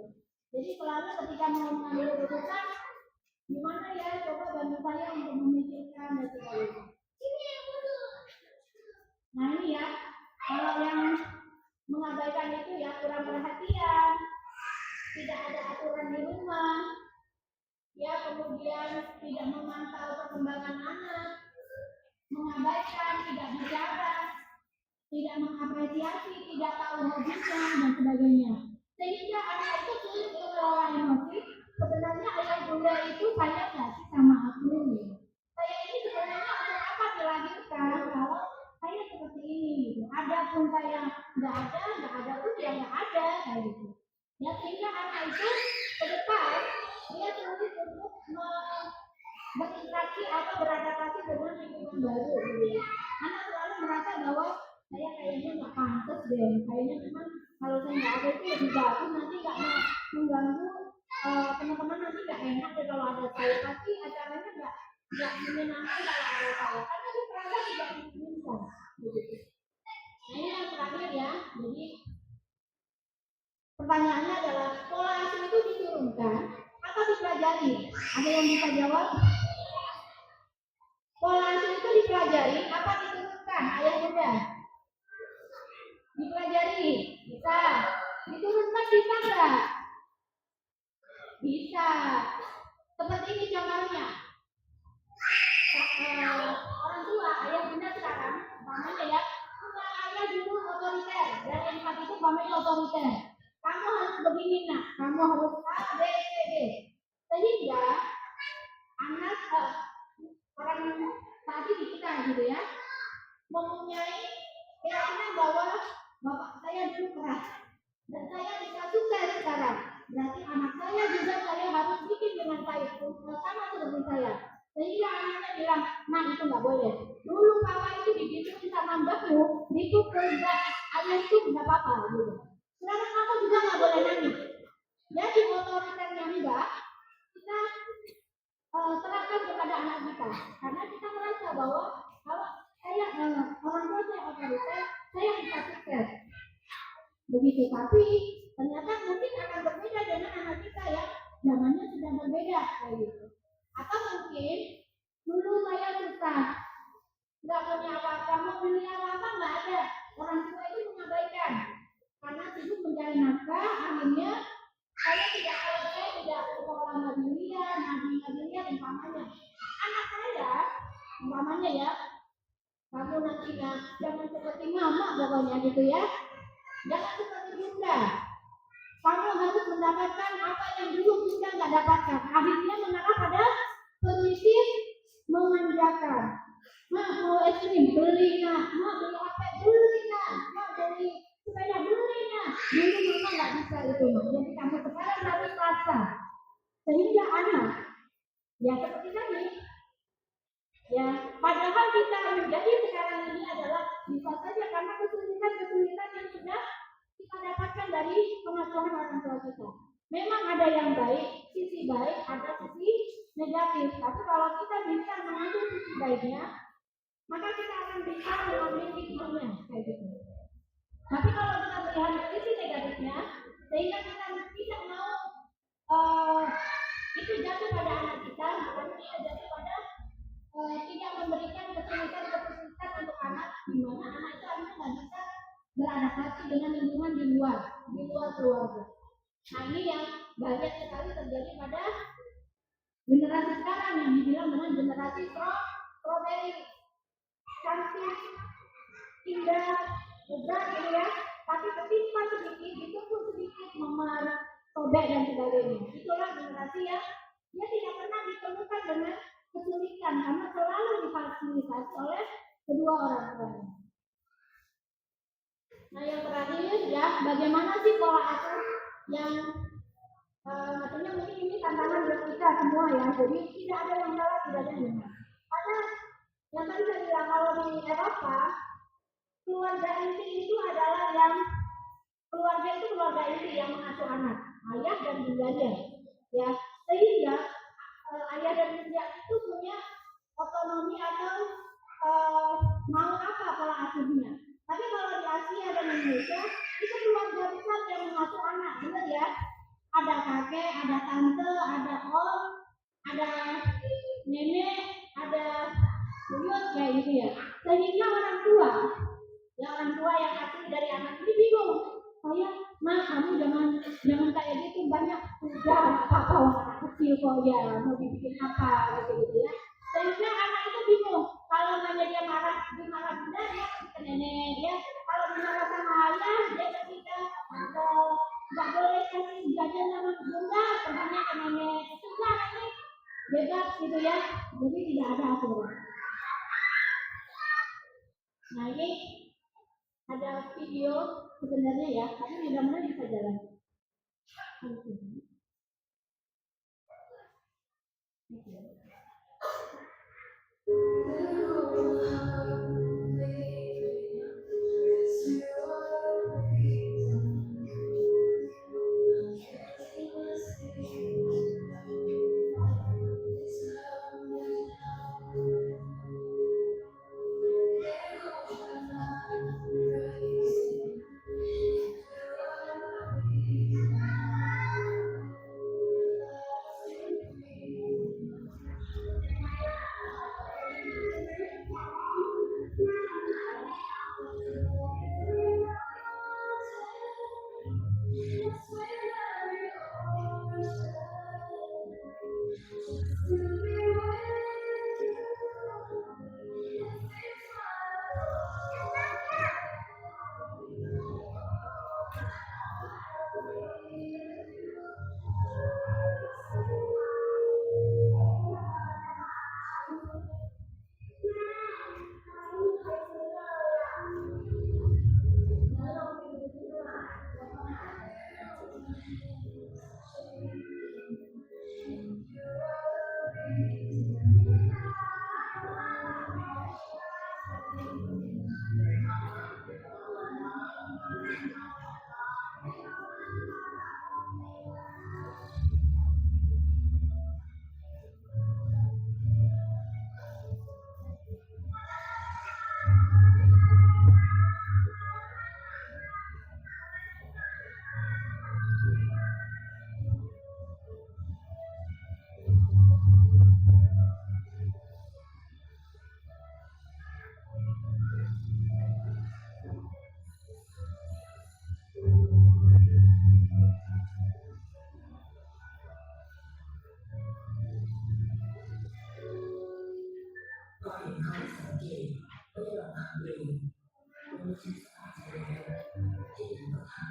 Jadi selalu ketika mau mengambil keputusan, gimana ya coba bantu saya untuk memikirkan dan sebagainya. Nah ini ya, kalau yang mengabaikan itu ya kurang perhatian, tidak ada aturan di rumah, ya kemudian tidak memantau perkembangan anak, mengabaikan, tidak bicara, tidak mengapresiasi, tidak tahu hobinya dan sebagainya. Sehingga anak itu sulit mengelola emosi. Sebenarnya ayah bunda itu sayang nggak sih sama aku nih? Saya ini sebenarnya untuk apa dilahirkan kalau saya seperti ini gitu. Ada pun saya nggak ada pun ya nggak ada kayak gitu. Ya sehingga anak itu ke depan dia sulit untuk berinteraksi atau beradaptasi dengan lingkungan baru gitu ya. Anak selalu merasa bahwa saya kayaknya nggak pantas deh, kayaknya memang kalau saya nggak ada itu lebih bagus, nanti nggak mengganggu teman-teman, nanti nggak enak deh kalau ada saya, pasti acaranya nggak menyenangkan kalau ada saya, karena dia merasa tidak diinginkan begitu. Nah ini yang terakhir ya, jadi pertanyaannya adalah pola asuh itu diturunkan atau dipelajari? Ada yang bisa jawab? Pola asuh itu dipelajari apa diturunkan? Ayah bunda? Dipelajari, bisa. Diturunkan bisa nggak? Bisa. Seperti ini contohnya. Orang tua, ayah bunda sekarang, umpamanya ya, punya ayah dulu otoriter, dan yang saat itu umpamanya otoriter. Kamu harus begini nak, kamu harus A, B, C, D. Sehingga anak orang saat ini kita gitu ya, mempunyai keyakinan bahwa bapak saya dulu keras dan saya bisa sukses sekarang. Berarti anak saya juga saya harus bikin dengan baik sama seperti saya. Sehingga anaknya bilang, nah itu nggak boleh. Dulu papa itu digituin sama mbakmu, itu kerja ayah itu nggak apa-apa gitu. Sekarang kamu juga nggak boleh nangis. Jadi otoriternya mbak kita serahkan kepada anak kita, karena kita merasa bahwa kalau saya orang tua saya otoriter, saya bisa sukses. Begitu, tapi ternyata mungkin akan berbeda dengan anak kita ya, zamannya sudah berbeda kayak gitu. Atau mungkin dulu saya susah, nggak punya apa-apa, mau beli apa-apa nggak ada, orang tua itu mengabaikan karena sibuk mencari nafkah. Akhirnya saya tidak sekolah nggak umpamanya anak saya, umpamanya ya, kamu nantinya jangan seperti mama pokoknya gitu ya, jangan seperti bunda, kamu harus mendapatkan apa yang dulu bunda nggak dapatkan. Akhirnya mengarah pada prinsip memanjakan. Mau es krim beli nak, mau beli apa beli nak, mau beli sepeda beli nak. Dulu mama nggak bisa itu, jadi kamu sekarang harus paksa. Sehingga anak ya seperti tadi ya, padahal kita menjadi sekarang ini adalah bisa saja karena kesulitan yang sudah kita dapatkan dari pengasuhan orang tua kita. Memang ada yang baik, sisi baik, ada sisi negatif. Tapi kalau kita bisa mengambil sisi baiknya, maka kita akan bisa mengambil hikmahnya kayak gitu. Tapi kalau kita melihat sisi negatifnya, sehingga kita tidak mau itu jatuh pada anak kita, maka kita jatuh pada tidak memberikan kesulitan untuk anak, di mana anak itu akhirnya nggak bisa beradaptasi dengan lingkungan di luar keluarga. Nah ini yang banyak sekali terjadi pada generasi sekarang yang dibilang dengan generasi strawberry, cantik, indah, lebat gitu ya. Tapi ketimpa sedikit, itu pun sedikit memar, sobek dan sebagainya. Itulah generasi yang dia tidak pernah ditemukan dengan kesulitan karena selalu difasilitasi oleh kedua orang tuanya. Nah yang terakhir ya, bagaimana sih pola asuh yang maksudnya mungkin ini tantangan buat kita semua ya. Jadi tidak ada yang salah, tidak ada yang benar. Karena yang tadi saya bilang kalau di Eropa keluarga inti itu adalah yang keluarga inti yang mengasuh anak, ayah dan bundanya. Ya, sehingga ayah dan bunda itu punya otonomi atau mau apa pola asuhnya. Tapi kalau di Asia dan Indonesia itu keluarga besar yang mengasuh anak, benar ya? Ada kakek, ada tante, ada om, ada nenek, ada buyut kayak gitu ya. Sehingga orang tua yang asli dari anak ini bingung. Nah kamu jangan kayak gitu, banyak udah apa anak kecil kok ya mau dibikin apa gitu ya. Sehingga anak itu bingung. Kalau nanya dia marah bunda dia ke nenek ya. Kalau marah sama ayah dia ketika nggak boleh kasih jajan sama bunda, perginya ke nenek. Itu kan ini bebas gitu ya. Jadi tidak ada aturan. Nah ini ada video sebenarnya ya, tapi mudah-mudahan bisa jalan.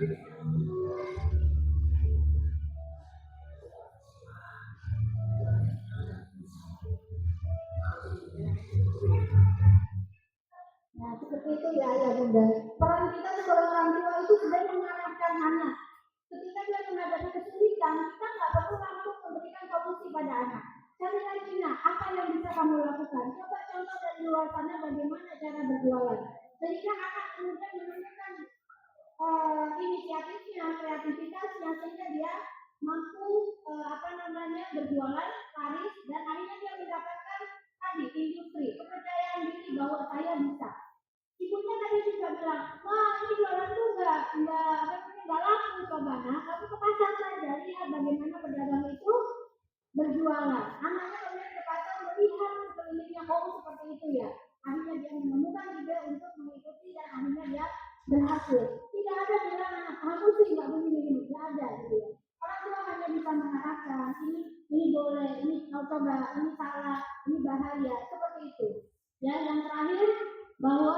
Nah, seperti itu ya, ya Bunda. Peran kita sebagai orang tua itu sudah mengarahkan anak. Ketika dia menghadapi kesulitan, kita nggak perlu langsung memberikan solusi pada anak. Cari lagi, nah, apa yang bisa kamu lakukan? Coba contoh dari luar sana bagaimana cara berjualan. Sehingga anak kemudian menemukan inisiatifnya, kreativitasnya, sehingga dia mampu berjualan, laris, dan akhirnya dia mendapatkan tadi industri, kepercayaan diri bahwa saya bisa. Ibunya tadi juga bilang, wah ini jualan tuh nggak laku Sobana, kamu ke pasar saja, lihat bagaimana pedagang itu berjualan. Anaknya kemudian ke pasar melihat sekelilingnya, oh seperti itu ya. Akhirnya dia menemukan ide untuk mengikuti dan akhirnya dia berhasil. Tidak ada bilang anak kamu sih nggak begini, tidak ada gitu ya. Orang tua hanya bisa mengarahkan, ini boleh, ini coba, ini salah, ini bahaya, seperti itu. Ya, yang terakhir bahwa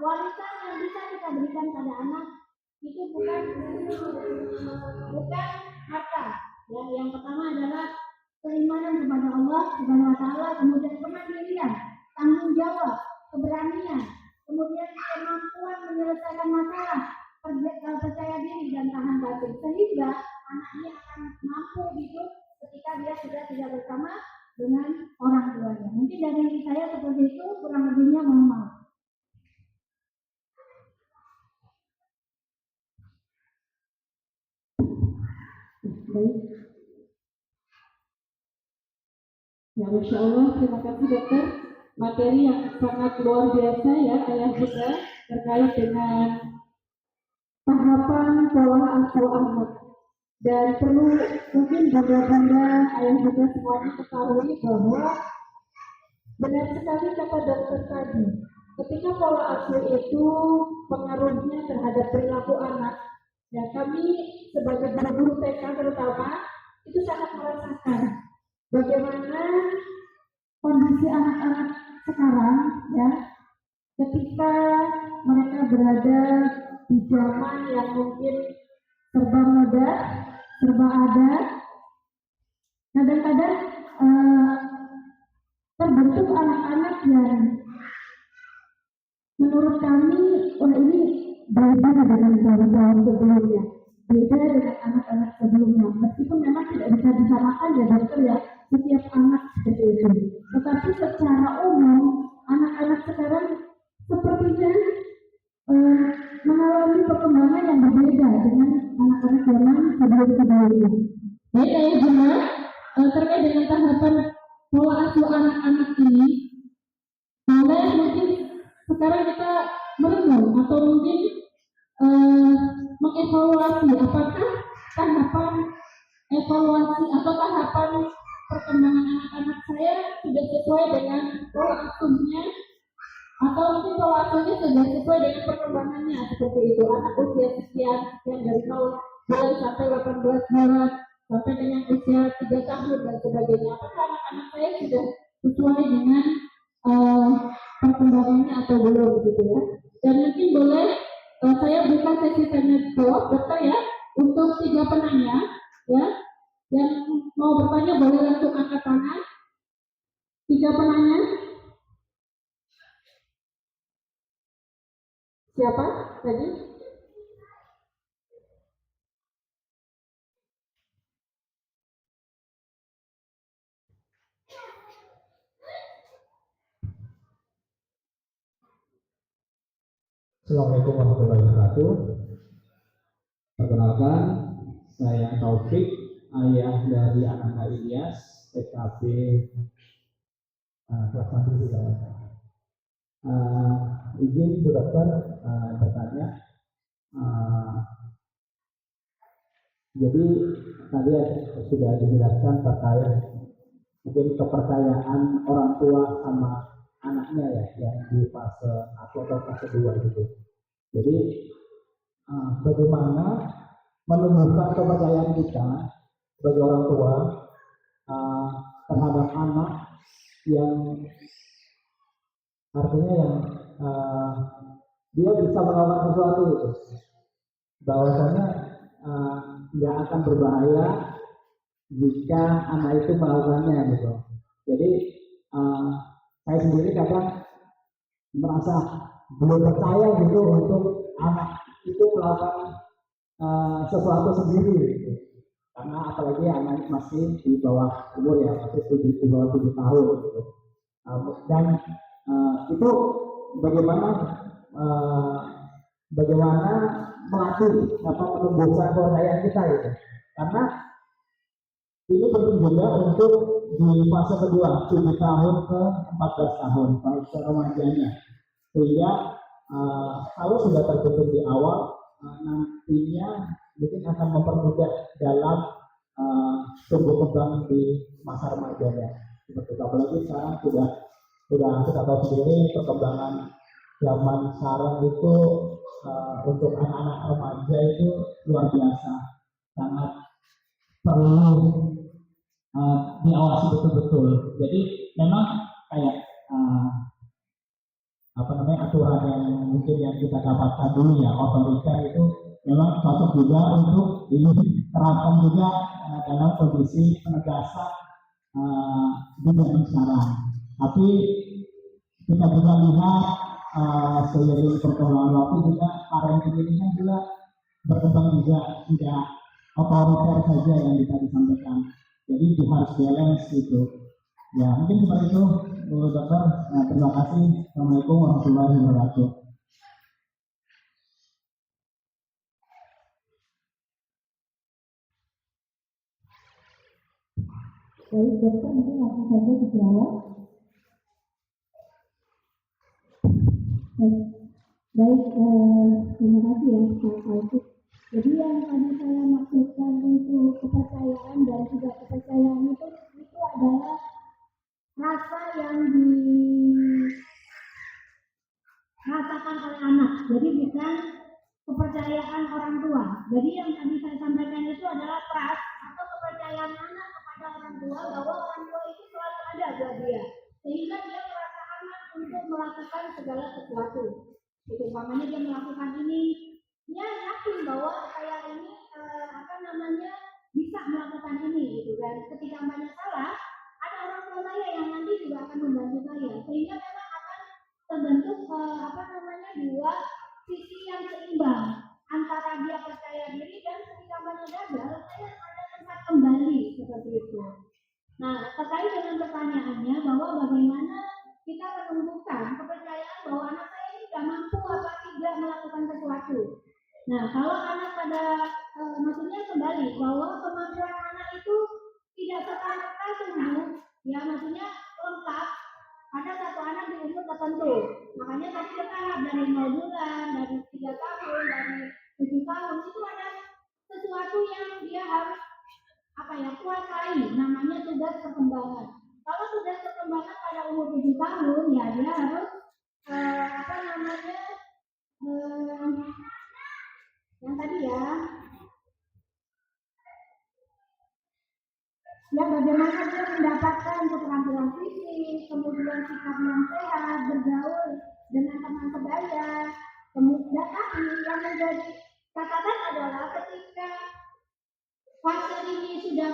warisan yang bisa kita berikan pada anak itu bukan harta. Ya, yang pertama adalah keimanan kepada Allah Subhanahu wa taala, kemudian kemandirian, tanggung jawab, keberanian, kemudian kemampuan menyelesaikan masalah, percaya diri dan tahan batin, sehingga anak ini akan mampu hidup ketika dia sudah tidak bersama dengan orang tuanya. Mungkin dari saya seperti itu, kurang lebihnya mohon maaf. Baik. Ya, Masya Allah, terima kasih dokter. Materi yang sangat luar biasa ya, ayah bunda, terkait dengan tahapan pola asuh anak. Dan perlu mungkin bunda-bunda, ayah bunda semuanya ketahui bahwa benar sekali kata dokter tadi, ketika pola asuh itu pengaruhnya terhadap perilaku anak, ya kami sebagai guru-guru TK terutama itu sangat merasakan bagaimana kondisi anak-anak sekarang ya ketika mereka berada di zaman yang mungkin serba mudah, serba ada, kadang-kadang terbentuk anak-anak yang menurut kami ini berbeda dengan tahun-tahun sebelumnya, beda dengan anak-anak sebelumnya, meskipun memang tidak bisa disamakan ya dokter ya setiap anak seperti itu, tetapi secara umum anak-anak sekarang sepertinya mengalami perkembangan yang berbeda dengan anak-anak zaman sebelum-sebelumnya. Baik ayah bunda, terkait dengan tahapan pola asuh anak-anak ini, boleh mungkin sekarang kita merenung atau mungkin mengevaluasi apakah tahapan evaluasi atau tahapan perkembangan anak-anak saya sudah sesuai dengan pola asuhnya, atau mungkin pola asuhnya sudah sesuai dengan perkembangannya seperti itu, anak usia sekian dari 0 bulan sampai 18 bulan sampai dengan usia 3 tahun dan sebagainya, apakah anak-anak saya sudah sesuai dengan perkembangannya atau belum gitu ya. Dan mungkin boleh saya buka sesi tanya jawab dokter ya untuk 3 penanya ya, yang mau bertanya boleh langsung angkat tangan. 3 penanya siapa tadi? Assalamualaikum warahmatullahi wabarakatuh. Perkenalkan, saya Taufik, ayah dari anak Ilyas, TKP kelas 1 tidak. Izin Bu Dokter bertanya. Jadi tadi sudah dijelaskan terkait mungkin kepercayaan orang tua sama anaknya ya, yang di fase 1 atau fase 2 gitu. Jadi bagaimana menumbuhkan kepercayaan kita sebagai orang tua terhadap anak yang artinya yang dia bisa melakukan sesuatu gitu. bahwasanya nggak akan berbahaya jika anak itu melakukannya gitu. Jadi saya sendiri kadang merasa belum percaya gitu untuk anak itu melakukan sesuatu sendiri gitu. Karena apalagi anak masih di bawah umur ya, masih di bawah 7 tahun gitu. Dan itu bagaimana uh, bagaimana melatih menumbuhkan kepercayaan kita gitu. Karena ini penting juga untuk di fase kedua 7 tahun ke 14 tahun fase remajanya, sehingga kalau sudah terbentuk di awal nantinya mungkin akan mempermudah dalam tumbuh kembang di masa remajanya. Seperti apalagi sekarang sudah tahu sendiri perkembangan zaman sekarang itu untuk anak-anak remaja itu luar biasa, sangat perlu diawasi betul-betul. Jadi memang kayak aturan yang mungkin yang kita dapatkan dulu ya, otoriter itu memang cocok juga untuk diterapkan juga dalam kondisi penegasan dunia sekarang. Tapi kita juga lihat seiring perkembangan waktu juga parenting ini kan juga berkembang juga, tidak otoriter saja yang bisa disampaikan. Jadi harus balance gitu. Ya mungkin seperti itu, Bu Dokter. Terima kasih. Assalamualaikum warahmatullahi wabarakatuh. Baik dokter, mungkin langsung saja dijawab. Baik, terima kasih ya Pak Taufik. Jadi yang tadi saya maksudkan untuk kepercayaan dan juga kepercayaan itu adalah rasa yang dirasakan oleh anak. Jadi bukan kepercayaan orang tua. Jadi yang tadi saya sampaikan itu adalah trust atau kepercayaan anak kepada orang tua bahwa orang tua itu selalu ada buat dia, sehingga dia merasa aman untuk melakukan segala sesuatu. Itu umpamanya dia melakukan ini, dia yakin bahwa saya ini bisa melakukan ini gitu. Dan ketika banyak salah, ada orang tua saya yang nanti juga akan membantu saya, sehingga memang akan terbentuk dua sisi yang seimbang antara dia percaya diri dan ketika banyak gagal, saya ada tempat kembali seperti itu. Nah, terkait dengan pertanyaannya bahwa bagaimana kita menumbuhkan kepercayaan bahwa anak saya ini tidak mampu apa tidak melakukan sesuatu. Nah, kalau anak maksudnya kembali bahwa kemampuan anak itu tidak serta-merta tumbuh, ya maksudnya lengkap. Ada satu anak di umur tertentu, makanya tadi bertahap dari 0 bulan, dari 3 tahun, dari 7 tahun, itu ada sesuatu yang dia harus kuasai, namanya tugas perkembangan. Kalau tugas perkembangan pada umur 7 tahun, ya dia harus yang tadi ya bagaimana dia mendapatkan keterampilan fisik, kemudian sikap yang sehat, bergaul dengan teman sebaya, kemudian yang menjadi catatan adalah ketika fase ini sudah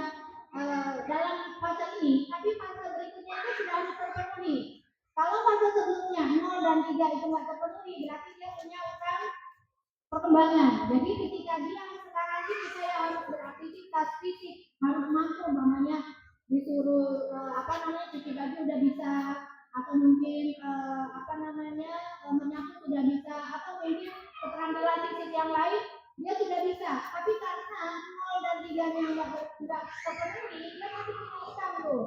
dalam fase ini, tapi fase berikutnya itu sudah harus terpenuhi. Kalau fase sebelumnya 0 dan 3 itu nggak terpenuhi, berarti dia punya utang perkembangan. Jadi ketika dia sekarang ini saya harus beraktivitas fisik, harus mampu namanya disuruh cuci baju udah bisa, atau mungkin menyapu sudah bisa, atau mungkin keterampilan fisik yang lain dia sudah bisa, tapi karena 0 dan 3 nya nggak terpenuhi, dia masih punya utang tuh.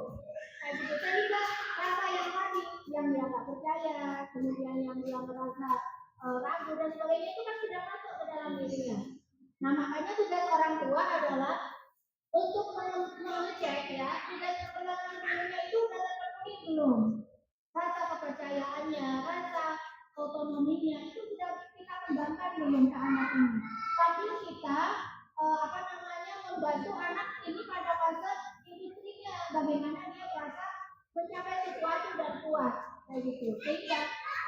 Sehingga rasa yang tadi yang dia nggak percaya, kemudian yang dia merasa ragu dan sebagainya itu kan sudah masuk ke dalam dirinya. Nah makanya tugas orang tua adalah untuk mengecek ya tugas perkembangan dirinya itu sudah terpenuhi belum, rasa kepercayaannya, rasa otonominya itu sudah kita kembangkan belum ke anak ini. Tapi kita membantu anak ini pada fase industrinya, bagaimana dia merasa mencapai sesuatu dan puas kayak gitu. Sehingga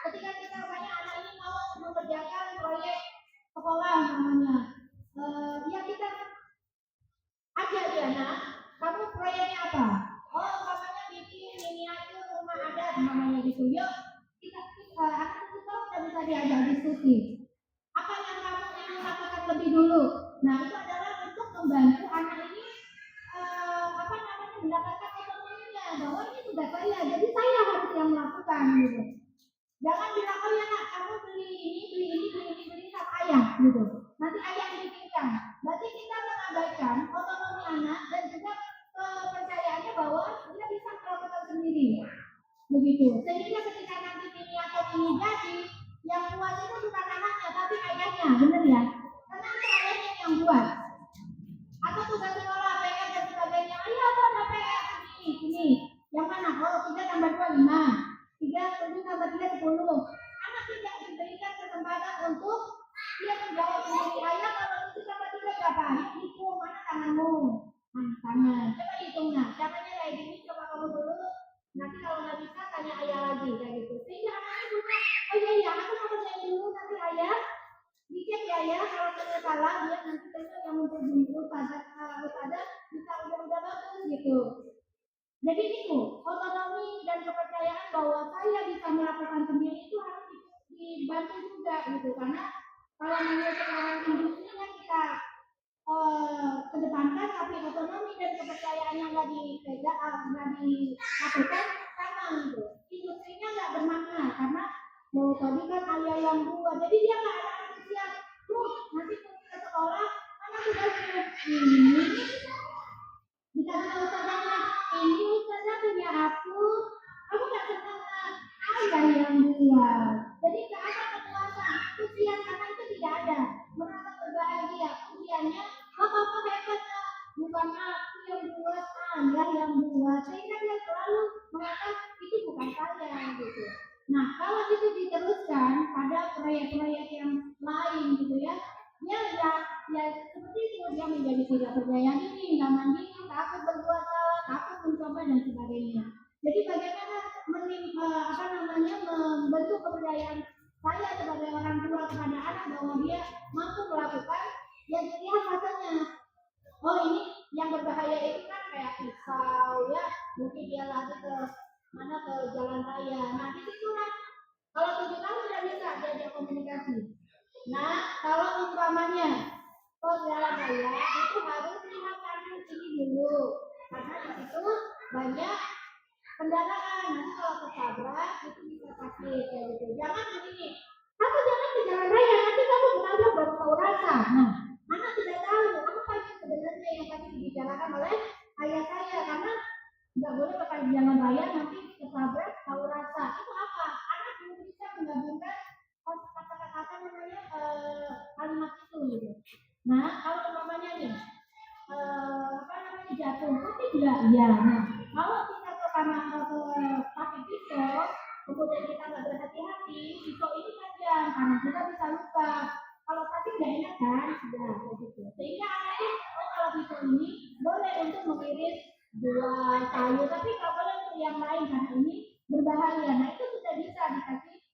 ketika kita banyak anak ini mau mengerjakan proyek sekolah namanya, ya kita ajak dia, nak, kamu proyeknya apa? Oh, mamanya bikin miniatur rumah adat namanya gitu. Yuk, anak itu udah bisa diajak diskusi. Apa yang kamu ingin lakukan lebih dulu? Nah, itu adalah untuk membantu anak ini mendapatkan otonominya bahwa ini tugas saya, jadi saya harus yang melakukan gitu. Jangan bilang oh ya nak kamu beli sama ayah gitu. Nanti ayah yang bikinkan. Berarti kita mengabaikan otonomi anak dan juga kepercayaannya bahwa dia bisa melakukan sendiri. Begitu. Sehingga ketika nanti miniatur ini jadi, yang buat itu bukan anaknya tapi ayahnya, benar ya? Karena itu ayahnya yang buat. Atau tugas sekolah PR dan sebagainya. Ayo apa ada PR ini. Yang mana? Oh 3 tambah 2 5. 3 tambah 3 10. Anak tidak diberikan kesempatan untuk dia menjawab sendiri. Ayah kalau 7 tambah 3 berapa? Hitung mana tanganmu? Tangan. Coba hitung nah. Caranya kayak gini. Coba kamu dulu. Nanti kalau nggak bisa tanya ayah lagi kayak gitu. Sehingga anaknya punya. Oh iya aku mau kerjain dulu nanti ayah. Dicek ya kalau saya salah dia nanti besok yang untuk dulu pada bisa udah bagus gitu. Jadi itu otonomi dan kepercayaan bahwa saya bisa melakukan sendiri itu harus dibantu juga gitu karena kalau menurut sekarang industrinya kita kedepankan tapi otonomi dan kepercayaan yang nggak dilakukan sama gitu. Industrinya nggak bermakna karena tadi kan ayah yang buat jadi dia nggak ada antusias nanti ke sekolah karena sudah ini dikasih ustazahnya ini ustazah punya aku nggak senang ayah yang buat jadi nggak ada kepuasan ujian karena itu tidak ada merasa berbahagia ujiannya apa hebat bukan aku yang buat ayah yang buat sehingga dia selalu merasa itu bukan saya gitu. Nah kalau itu diteruskan pada proyek-proyek yang lain gitu ya seperti itu dia menjadi tidak percaya diri, nggak mandiri, takut berbuat salah, takut mencoba dan sebagainya. Jadi bagaimana membentuk kepercayaan saya sebagai orang tua kepada anak bahwa dia mampu melakukan yang dilihat hasilnya. Oh ini yang berbahaya itu kan kayak pisau ya, mungkin dia lari ke jalan raya. Nah disitulah kalau 7 tahun sudah bisa diajak komunikasi. Nah kalau umpamanya jalan raya itu harus lihat kanan kiri dulu karena di situ banyak kendaraan nanti kalau ketabrak itu bisa sakit kayak gitu. Jangan begini kamu jangan ke jalan raya nanti kamu benar-benar baru tahu rasa. Nah anak tidak tahu apa itu sebenarnya yang tadi dibicarakan oleh ayah saya karena nggak boleh pakai jalan raya nanti ketabrak tahu rasa itu apa anak belum bisa menggabungkan kata-kata namanya kalimat itu gitu. Nah, kalau umpamanya nih, jatuh, tapi enggak, ya. Nah, kalau kita pakai pisau, kemudian kita nggak berhati-hati, pisau ini tajam, karena kita bisa luka. Kalau tadi nggak enak kan, sudah begitu. Sehingga anaknya, kalau pisau ini boleh untuk mengiris buah kayu, tapi kalau boleh untuk yang lain karena ini berbahaya. Nah, itu sudah bisa dikasih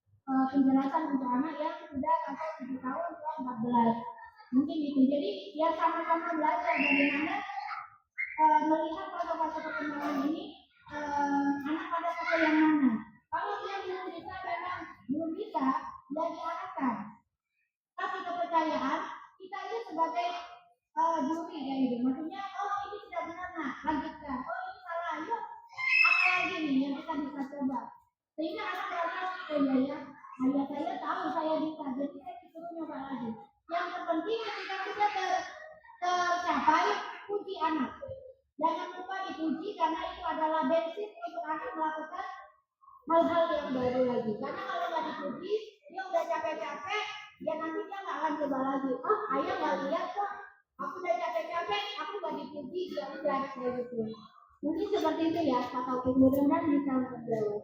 penjelasan untuk anak yang sudah sampai 7 tahun atau 14. Mungkin gitu. Jadi ya sama-sama belajar bagaimana melihat fase-fase perkembangan ini anak pada fase yang mana. Kalau dia belum bisa memang belum bisa dan diarahkan. Tapi kepercayaan kita itu sebagai juri ya gitu. Maksudnya ini tidak benar nak lanjutkan. Ini salah yuk apa lagi nih yang kita bisa coba. Sehingga anak merasa ya ayah saya tahu saya bisa jadi saya disuruh nyoba lagi. Yang terpenting ketika sudah tercapai puji anak. Jangan lupa dipuji karena itu adalah bensin untuk anak melakukan hal-hal yang baru lagi. Karena kalau nggak dipuji, dia udah capek-capek, ya nanti dia nggak akan coba lagi. Ayah nggak lihat kok, aku udah capek-capek, aku nggak dipuji, ya udah kayak gitu. Mungkin seperti itu ya, Pak Taufik. Mudah-mudahan bisa menjawab.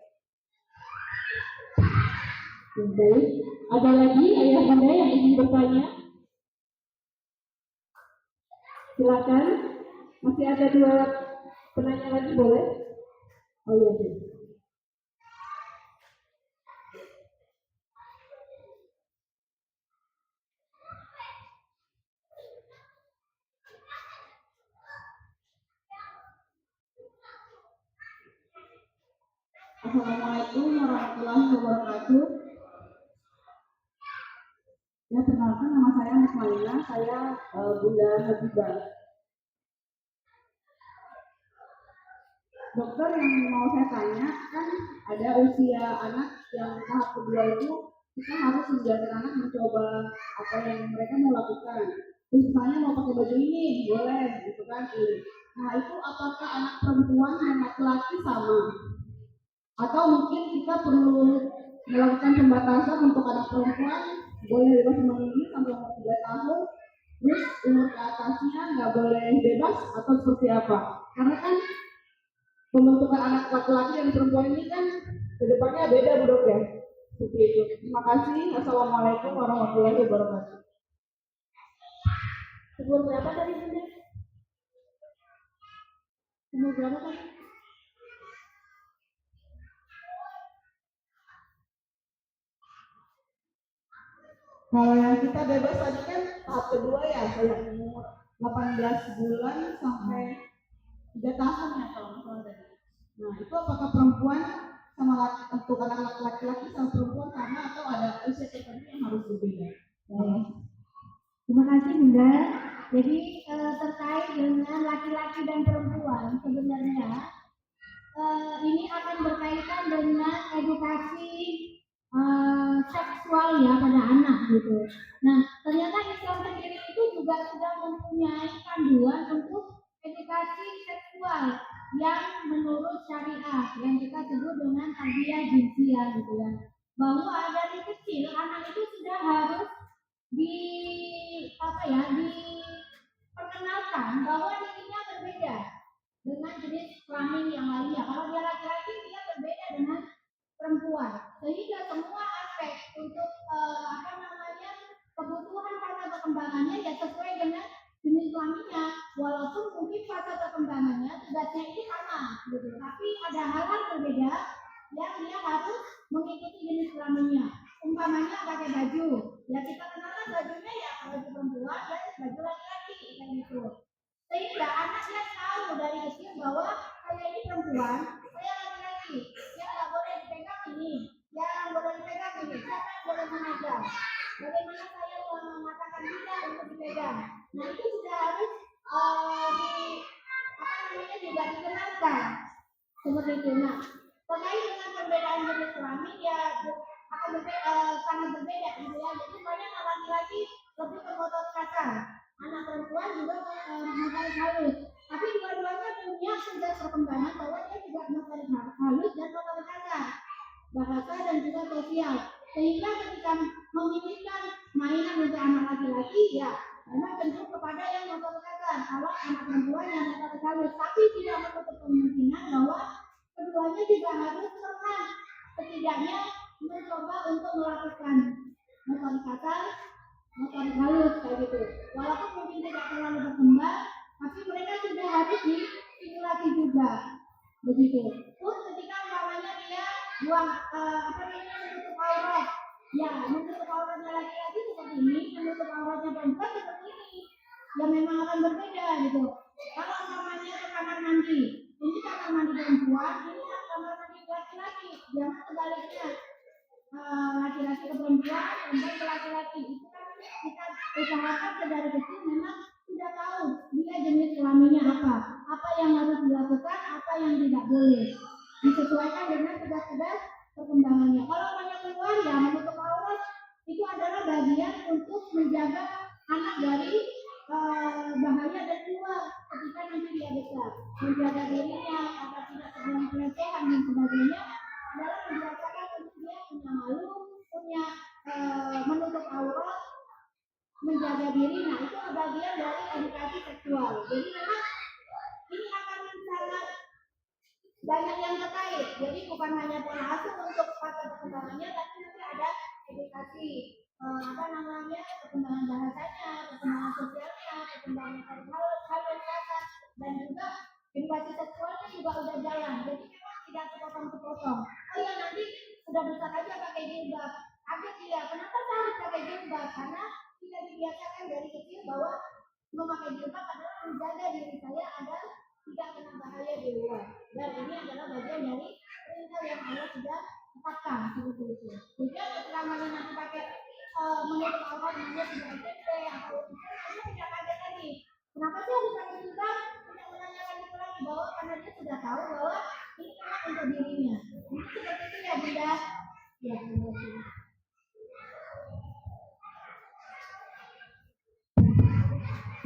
Baik, ada lagi ayah bunda yang ingin bertanya? Silakan. Masih ada 2 penanya lagi boleh? Oh iya sih. Assalamualaikum warahmatullahi wabarakatuh. Ya, perkenalkan nama saya Musmalina, saya Bunda Habibah. Dokter, yang mau saya tanya kan ada usia anak yang tahap kedua itu kita harus membiarkan anak mencoba apa yang mereka mau lakukan. Terus misalnya mau pakai baju ini boleh gitu kan ini. Nah itu apakah anak perempuan dan laki-laki sama? Atau mungkin kita perlu melakukan pembatasan untuk anak perempuan boleh bebas memilih sampai umur 3 tahun, terus umur ke atasnya nggak boleh bebas atau seperti apa? Karena kan pembentukan anak laki-laki dan perempuan ini kan kedepannya beda Bu Dok ya. Seperti itu. Terima kasih. Assalamualaikum warahmatullahi wabarakatuh. Umur berapa tadi Bunda? Umur berapa tadi? Kalau yang kita bebas tadi kan tahap kedua ya, saya umur 18 bulan sampai 3 tahun ya kalau nggak salah tadi. Nah itu apakah perempuan sama untuk anak laki-laki sama perempuan sama atau ada usia tertentu yang harus berbeda? Baik. Terima kasih Bunda. Jadi terkait dengan laki-laki dan perempuan sebenarnya ini akan berkaitan dengan edukasi seksual ya pada anak gitu. Nah ternyata Islam sendiri itu juga sudah mempunyai panduan untuk edukasi seksual yang menurut syariah yang kita sebut dengan tarbiyah jinsiah gitu ya. Bahwa dari kecil anak itu sudah harus di diperkenalkan bahwa dirinya berbeda dengan jenis kelamin yang lainnya. Kalau dia laki-laki dia berbeda dengan perempuan. Sehingga semua aspek untuk kebutuhan fase perkembangannya ya sesuai dengan jenis kelaminnya. Walaupun mungkin fase perkembangannya tugasnya ini sama, gitu. Tapi ada hal-hal berbeda yang dia harus mengikuti jenis kelaminnya. Umpamanya pakai baju, ya kita kenalkan bajunya ya baju perempuan dan baju laki-laki kayak gitu. Sehingga anaknya tahu dari kecil bahwa saya ini perempuan, saya laki-laki, yang nggak boleh dipegang ini, yang boleh dipegang ini, siapa yang boleh memegang, bagaimana saya mengatakan tidak untuk dipegang. Nah itu sudah harus juga dikenalkan seperti itu. Nah terkait dengan perbedaan jenis kelamin ya akan sangat berbeda gitu ya. Jadi banyak laki-laki lebih ke motor kasar, anak perempuan juga motorik halus. Tapi dua-duanya punya sudah perkembangan bahwa dia juga motorik halus dan motorik kasar, bahasa dan juga sosial. Sehingga ketika memilihkan mainan untuk anak laki-laki ya memang cenderung kepada yang motorik kasar. Kalau anak perempuan yang motorik halus, tapi tidak menutup kemungkinan bahwa keduanya juga harus pernah setidaknya mencoba untuk melakukan motorik kasar, motorik halus kayak gitu. Walaupun mungkin tidak terlalu berkembang, tapi mereka sudah harus distimulasi juga. Begitu. Pun ketika umpamanya dia buang menutup aurat, ya menutup auratnya laki-laki seperti ini, menutup auratnya perempuan seperti ini. Ya memang akan berbeda gitu. Kalau umpamanya ke kamar mandi, ini kamar mandi perempuan, ini kamar mandi laki-laki. Jangan sebaliknya laki-laki ke perempuan, perempuan ke laki-laki. Itu kan kita usahakan dari kecil memang sudah tahu dia jenis kelaminnya apa yang harus dilakukan, apa yang tidak boleh. Disesuaikan dengan tugas-tugas perkembangannya. Kalau banyak keluar ya menutup aurat itu adalah bagian untuk menjaga anak dari bahaya dan keluar ketika nanti dia besar. Menjaga dirinya agar tidak terjadi pelecehan dan sebagainya adalah membiasakan untuk dia punya malu, punya menutup aurat, menjaga diri. Nah itu bagian dari edukasi seksual. Jadi memang ini akan sangat banyak yang terkait. Jadi bukan hanya pola asuh untuk fase perkembangannya, tapi nanti ada edukasi perkembangan bahasanya, perkembangan sosialnya, perkembangan halus kata, dan juga edukasi seksualnya juga udah jalan. Jadi memang tidak sepotong-sepotong. Oh ya nanti sudah besar aja pakai jilbab. Kaget dia, kenapa saya harus pakai jilbab? Karena tidak dibiasakan dari kecil bahwa memakai jilbab adalah menjaga diri saya agar tidak kena bahaya di luar. Dan ini adalah bagian dari perintah yang Allah sudah tetapkan seperti itu. Sehingga ketika mana nanti pakai menurut Allah namanya sudah SMP atau dia tidak kaget lagi. Kenapa sih harus pakai sudah? Tidak menanyakan itu lagi bahwa karena dia sudah tahu bahwa ini memang untuk dirinya. Ini seperti itu ya Bunda. Ya, terima kasih.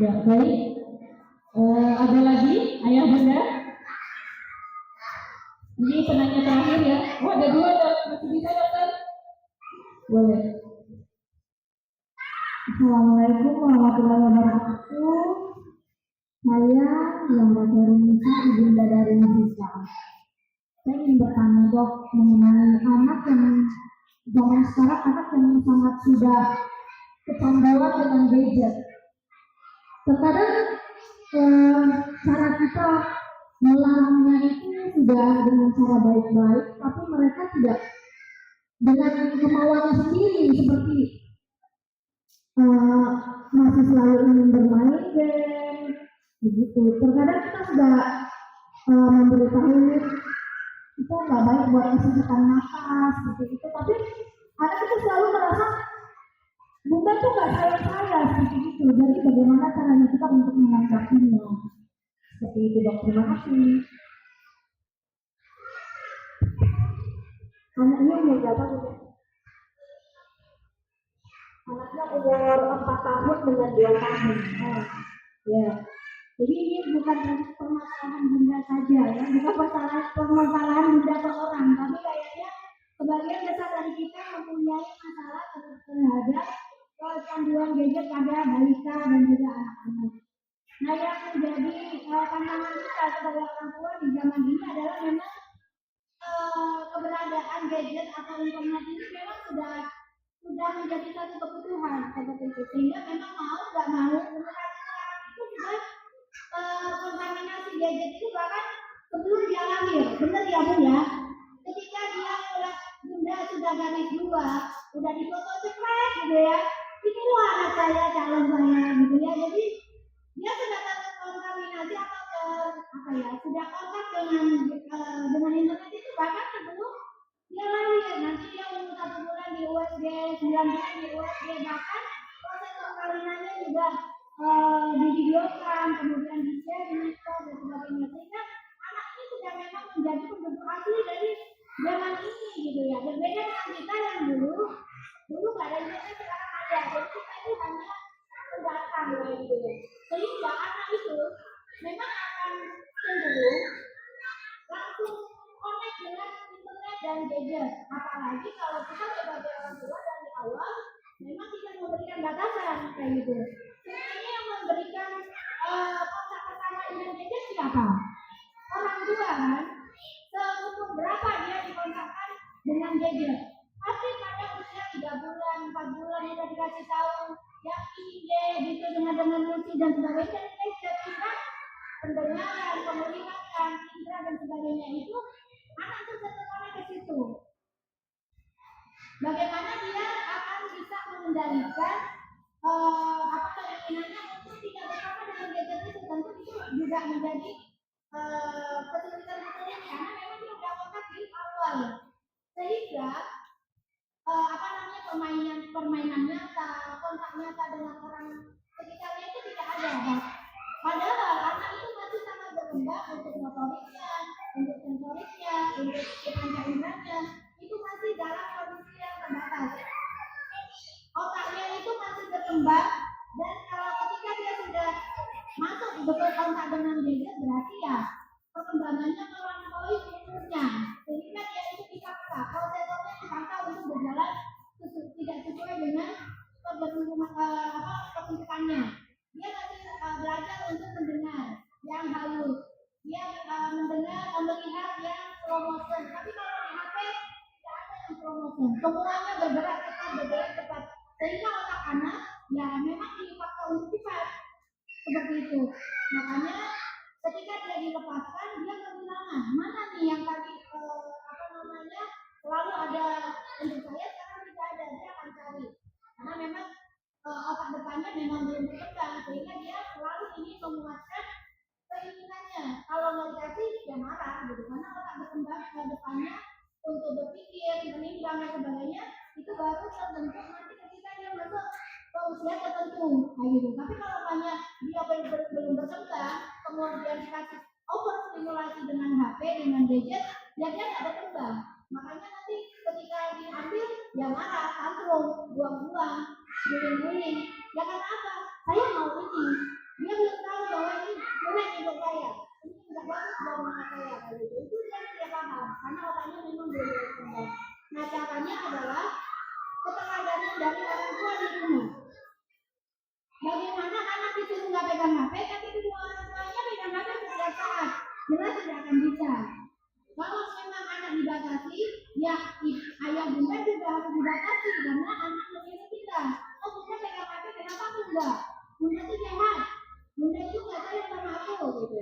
Ya, baik. Ada lagi, Ayah Bunda? Ini penanya terakhir ya. Oh, ada dua, dok. Masih bisa, dokter? Boleh. Assalamualaikum warahmatullahi wabarakatuh. Saya yang dari Nisa, ibunda dari Nisa. Saya ingin bertanya dok mengenai anak yang zaman sekarang anak yang sangat sudah kecanduan dengan gadget. Terkadang cara kita melarangnya itu sudah dengan cara baik-baik, tapi mereka tidak dengan kemauannya sendiri seperti masih selalu ingin bermain game, begitu. Terkadang kita sudah memberitahu itu nggak baik buat kesehatan mata seperti itu, tapi anak itu selalu merasa Bunda tuh nggak sayang saya seperti itu. Jadi bagaimana caranya kita untuk menanggapinya? Seperti itu dok. Terima kasih. Anaknya umur berapa Bunda? Anaknya umur 4 tahun dengan 2 tahun. Oh, ya. Jadi ini bukan permasalahan Bunda saja ya, bukan permasalahan Bunda seorang, tapi kayaknya sebagian besar dari kita mempunyai masalah terhadap kecanduan gadget pada balita dan juga anak-anak. Nah yang menjadi tantangan kita sebagai orang tua di zaman ini adalah memang keberadaan gadget atau internet ini memang sudah menjadi satu kebutuhan seperti itu, sehingga memang mau nggak mau generasi sekarang itu sudah kontaminasi gadget itu bahkan sebelum dia lahir, benar ya Bu ya? Ketika dia Bunda sudah garis dua, udah difoto cepat gitu ya, ini loh anak saya, calon saya gitu ya, jadi dia sudah terkontaminasi atau sudah kontak dengan internet itu bahkan sebelum dia lahir. Nanti dia umur 1 bulan di USG, 9 bulan di USG, bahkan proses perkawinannya juga divideokan, kemudian di share di medsos dan sebagainya, sehingga anak ini sudah memang menjadi penduduk asli dari zaman ini gitu ya. Berbeda dengan kita yang dulu nggak ada internet, sekarang ada, jadi kita itu hanya pendatang gitu ya. Sehingga anak itu memang akan cenderung langsung connect dengan internet dan gadget. Apalagi kalau kita sebagai orang tua dari awal memang tidak memberikan batasan kayak gitu. Sebenarnya yang memberikan kontak pertama dengan gadget siapa? Orang tua kan. Seumur berapa dia dikontakkan dengan gadget? Pasti pada usia 3 bulan, 4 bulan udah dikasih tahu ya ini deh gitu dengan lucu dan sebagainya. Sehingga pendengaran, pemeliharaan, indera dan sebagainya itu anak itu terkonek ke situ. Bagaimana dia akan bisa mengendalikan keinginannya untuk tidak bersama dengan gadget itu, tentu itu juga menjadi kesulitan karena memang dia sudah kontak di awal, sehingga permainan nyata, kontak nyata dengan orang sekitarnya itu tidak ada. Padahal anak itu masih sangat berkembang untuk motoriknya, untuk sensoriknya, untuk panca inderanya, itu masih dalam kondisi yang terbatas. Otaknya itu masih berkembang, dan kalau ketika dia sudah masuk berkontak dengan gadget, berarti ya perkembangannya melampaui umurnya, sehingga dia itu dipaksa, prosesornya dipaksa untuk berjalan tidak sesuai dengan peruntukannya. Dia masih belajar untuk mendengar yang halus, dia mendengar, melihat yang slow motion. Tapi kalau di HP tidak ada yang slow motion, semuanya bergerak cepat, sehingga otak anak ya memang dipaksa untuk cepat seperti itu. Makanya ketika dia dilepaskan, dia kehilangan mana nih yang tadi selalu ada untuk saya, sekarang tidak ada, dia akan cari karena memang otak depannya memang belum berkembang, sehingga dia selalu ingin memuaskan keinginannya. Kalau nggak dikasih dia marah gitu, karena otak berkembang depannya dia nggak berkembang. Makanya nanti ketika diambil dia marah, tantrum, buang-buang, guling-guling. Ya karena apa? Saya mau ini. Dia belum tahu bahwa ini benar ibu saya. Ini tidak bagus buat anak saya. Gitu. Itu dia paham karena otaknya memang belum berkembang. Nah caranya adalah keteladanan dari orang tua di rumah. Bagaimana anak itu nggak pegang HP, tapi kedua orang tuanya pegang HP setiap saat, jelas tidak akan bisa. Kalau memang anak dibatasi, ya ayah bunda juga harus dibatasi karena anak menilai kita. Oh bunda pegang HP, kenapa aku enggak? Bunda itu jahat, bunda itu nggak sayang sama aku, gitu.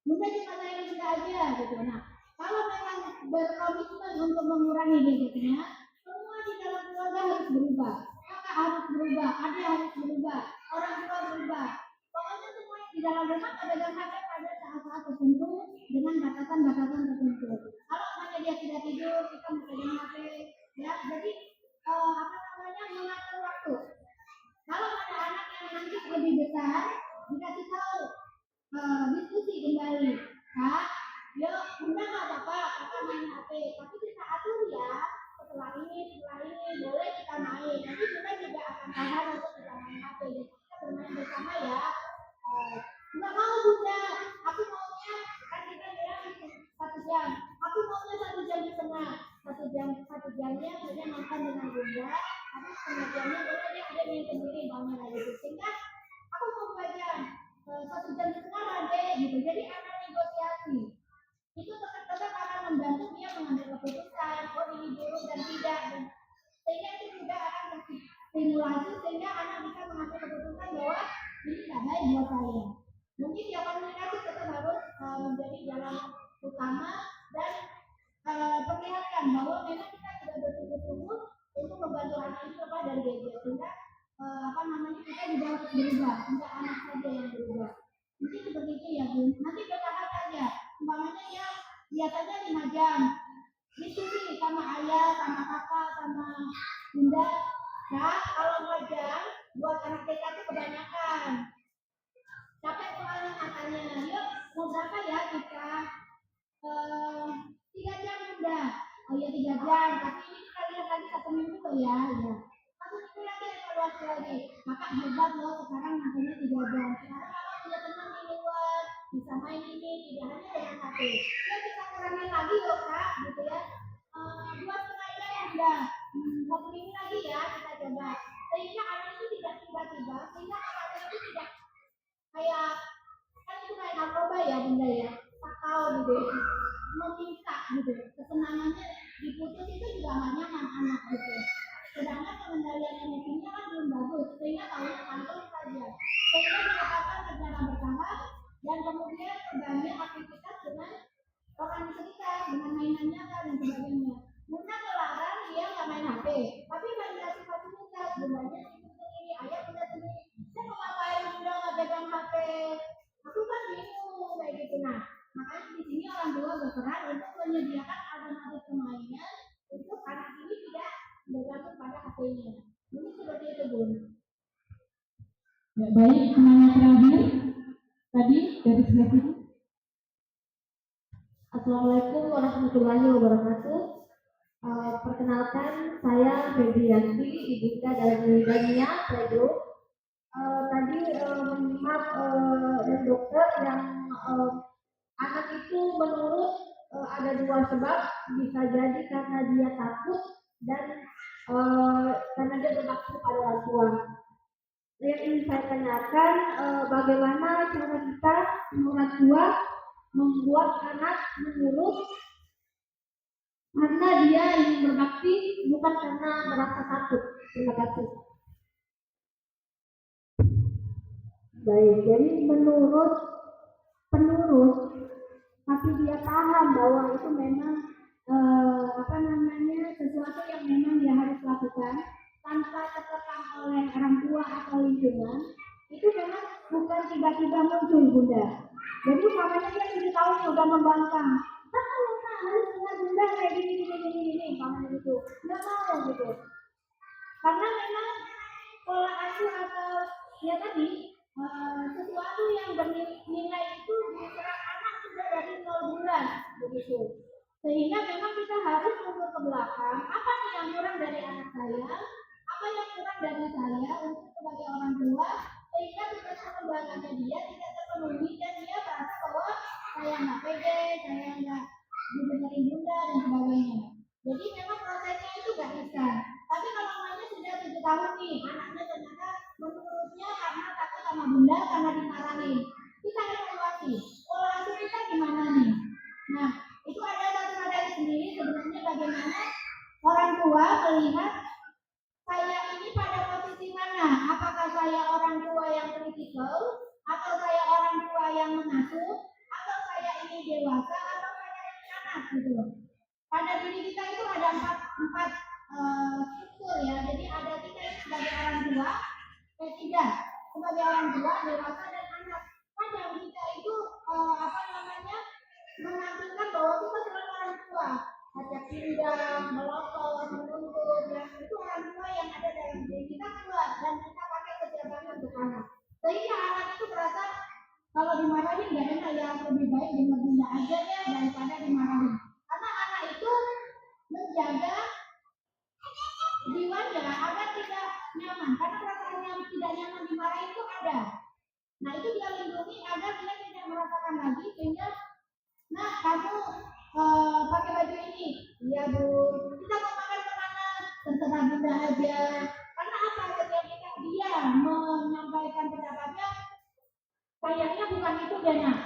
Bunda cuma sayang kita aja, gitu. Nah, kalau memang berkomitmen untuk mengurangi gadgetnya, semua di dalam keluarga harus berubah. Kakak harus berubah, adik harus berubah, orang tua berubah. Pokoknya semua yang di dalam rumah pegang HP pada saat-saat tertentu dengan batasan-batasan tertentu. Kalau hanya dia tidak tidur, kita memegang HP, ya. Jadi mengatur waktu. Kalau ada anak yang nanti lebih besar, dikasih tahu, diskusi kembali, Kak, yuk, bunda nggak apa-apa, kakak main HP, tapi kita atur ya. Setelah ini boleh kita main. Nanti kita juga akan tahan untuk kita main HP. Jadi kita bermain bersama ya. Nggak mau bunda, aku maunya kan kita bilang 1 jam. Aku maunya 1,5 jam. 1 jamnya saja makan dengan bunda. Tapi 1,5 jamnya boleh dia ada yang sendiri bangun gitu. Sehingga aku mau belajar 1,5 jam aja gitu. Jadi ada negosiasi. Itu tetap akan membantu dia mengambil keputusan, oh ini buruk dan tidak, dan sehingga itu juga akan kasih stimulasi sehingga anak bisa mengambil keputusan bahwa ini tidak baik buat saya. Mungkin ya komunikasi tetap harus menjadi jalan utama dan perlihatkan bahwa memang kita sudah bersungguh-sungguh untuk membantu anak itu lepas dari gadget sehingga kita juga harus berubah, tidak anak saja yang berubah. Mungkin seperti itu ya Bu. Nanti bertahap saja. Umpamanya ya biasanya 5 jam. Diskusi sama ayah, sama kakak, sama bunda. Nah, kalau 2 jam buat anak TK itu kebanyakan. Capek soalnya katanya. Yuk, mau berapa ya kita? 3 jam bunda. Oh ya 3 jam. Tapi ini kita lihat lagi 1 minggu tuh ya. Ya. 1 minggu lagi evaluasi lagi. Maka hebat loh sekarang makanya 3 jam. Sekarang kalau sudah tenang di luar, bisa main ini, tidak hanya dengan HP. Ya kita kurangin lagi loh kak, gitu ya. 2,5 jam ya udah. 1 minggu lagi ya kita coba. Sehingga anak itu tidak tiba-tiba, sehingga anak itu tidak kayak kan itu kayak narkoba ya bunda ya, sakau gitu ya. Meminta gitu, kesenangannya diputus itu juga nggak nyaman anak gitu. Sedangkan pengendalian emosinya kan belum bagus, sehingga tahunya kantong saja. Sehingga dilakukan secara bertahap dan kemudian berbagai aktivitas dengan orang di sekitar, dengan mainannya dan sebagainya. Bunda melarang dia nggak main HP, tapi nggak dikasih fasilitas. Bundanya itu sendiri, ayah bunda sendiri. Saya mau ngapain bunda nggak pegang HP? Aku kan bingung kayak gitu. Nah, makanya di sini orang tua berperan untuk menyediakan alternatif permainan untuk anak ini tidak bergantung pada HP-nya. Mungkin seperti itu, Bun. Ya, baik, penanya terakhir tadi dari sebelah sini. Assalamualaikum warahmatullahi wabarakatuh. Perkenalkan, saya Febrianti, ibunda dari Dania Playgroup. Tadi menyimak dari dokter yang anak itu menurut ada 2 sebab, bisa jadi karena dia takut dan karena dia berbakti pada orang tua. Yang ingin saya tanyakan, bagaimana cara kita orang tua membuat anak menurut karena dia ingin berbakti, bukan karena merasa takut. Terima kasih. Baik, jadi menurut penurut, tapi dia paham bahwa itu memang sesuatu yang memang dia harus lakukan tanpa terkekang oleh orang tua atau lingkungan, itu memang bukan tiba-tiba muncul bunda. Jadi umpamanya dia 7 tahun udah membangkang, harus dengan bunda kayak gini, umpamanya gitu, nggak mau gitu. Karena memang pola asuh atau ya tadi sesuatu yang bernilai itu diserap anak sudah dari 0 bulan begitu. Sehingga memang kita harus mundur ke belakang, apa nih yang kurang dari anak saya, apa yang kurang dari saya untuk sebagai orang tua, sehingga tujuan kebanggaannya dia tidak terpenuhi dan dia merasa bahwa saya nggak pede, saya nggak didengarin bunda dan sebagainya. Jadi memang prosesnya itu nggak instan. Tapi kalau anaknya sudah 7 tahun nih, anaknya ternyata menurutnya karena takut sama bunda, karena dimarahin, kita evaluasi pola asuh kita gimana nih. Nah, itu ada satu materi sendiri sebenarnya bagaimana orang tua melihat saya ini pada posisi mana. Apakah saya orang tua yang kritikal, atau saya orang tua yang mengasuh, atau saya ini dewasa, atau saya ini anak gitu loh. Pada diri kita itu ada empat struktur ya. Jadi ada kita sebagai orang tua, tiga sebagai orang tua, dewasa dan anak. Kadang kita itu menampilkan bahwa kita sebagai orang tua, ajak pinggang, melotot, menuntut, ya itu orang tua yang ada dalam diri kita keluar dan kita pakai kejabatannya untuk anak. Sehingga anak itu merasa kalau dimarahin nggak enak ya, lebih baik bunda aja ya daripada dimarahin. Karena anak itu menjaga jiwanya agar tidak nyaman, karena perasaan yang tidak nyaman dimarahin itu ada. Nah itu dia lindungi agar dia tidak merasakan lagi, sehingga nah kamu pakai baju ini, iya bu, kita mau makan kemana, terserah bunda aja. Karena apa? Ketika dia menyampaikan pendapatnya, kayaknya bukan itu deh, nah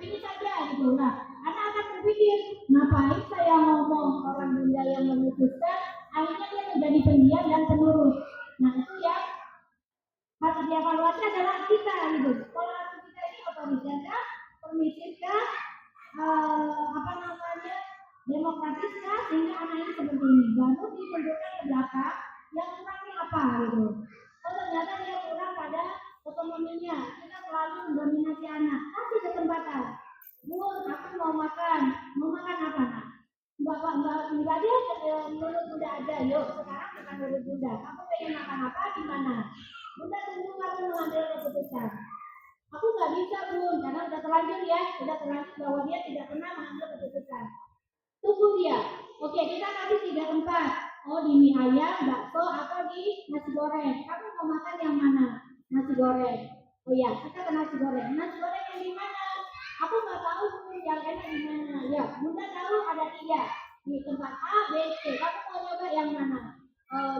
ini saja gitu. Nah anak akan berpikir, ngapain saya ngomong, orang bunda yang memutuskan, akhirnya dia menjadi pendiam dan penurut. Nah itu ya harus dievaluasi adalah kita gitu. Pola asuh kita ini otoriter kah, permisif kah, demokratis kah, sehingga anak ini seperti ini. Baru ditunjukkan ke belakang yang kurangnya apa gitu. Oh ternyata dia kurang pada otonominya. Kita selalu mendominasi anak. Kasih kesempatan. Bu, aku mau makan apa nak? Enggak dia menurut bunda aja. Yuk sekarang bukan menurut bunda. Kamu pengen makan apa? Gimana? Bunda tunggu kamu mengambil keputusan. Aku nggak bisa bun, karena udah terlanjur bahwa dia tidak pernah mengambil keputusan. Tunggu dia. Oke, kita kasih 3 tempat. Oh, di mie ayam, bakso, atau di nasi goreng. Kamu mau makan yang mana? Nasi goreng. Oh iya, kita ke nasi goreng. Nasi goreng yang di mana? Aku nggak tahu yang enak di mana. Ya, bunda tahu ada 3 di tempat A, B, C. Kamu mau coba yang mana?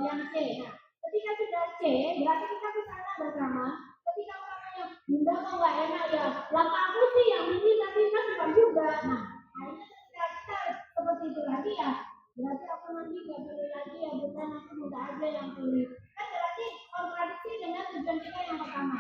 Yang C. Nah, ketika sudah C, berarti kita ke sana bersama. Ketika orangnya bunda kok nggak enak ya, lah aku sih yang ini tapi kan bukan juga. Nah, akhirnya kita seperti itu lagi ya. Berarti aku nanti nggak pilih lagi ya, bunda nanti bunda aja yang pilih. Kan berarti kontradiksi dengan tujuan kita yang pertama.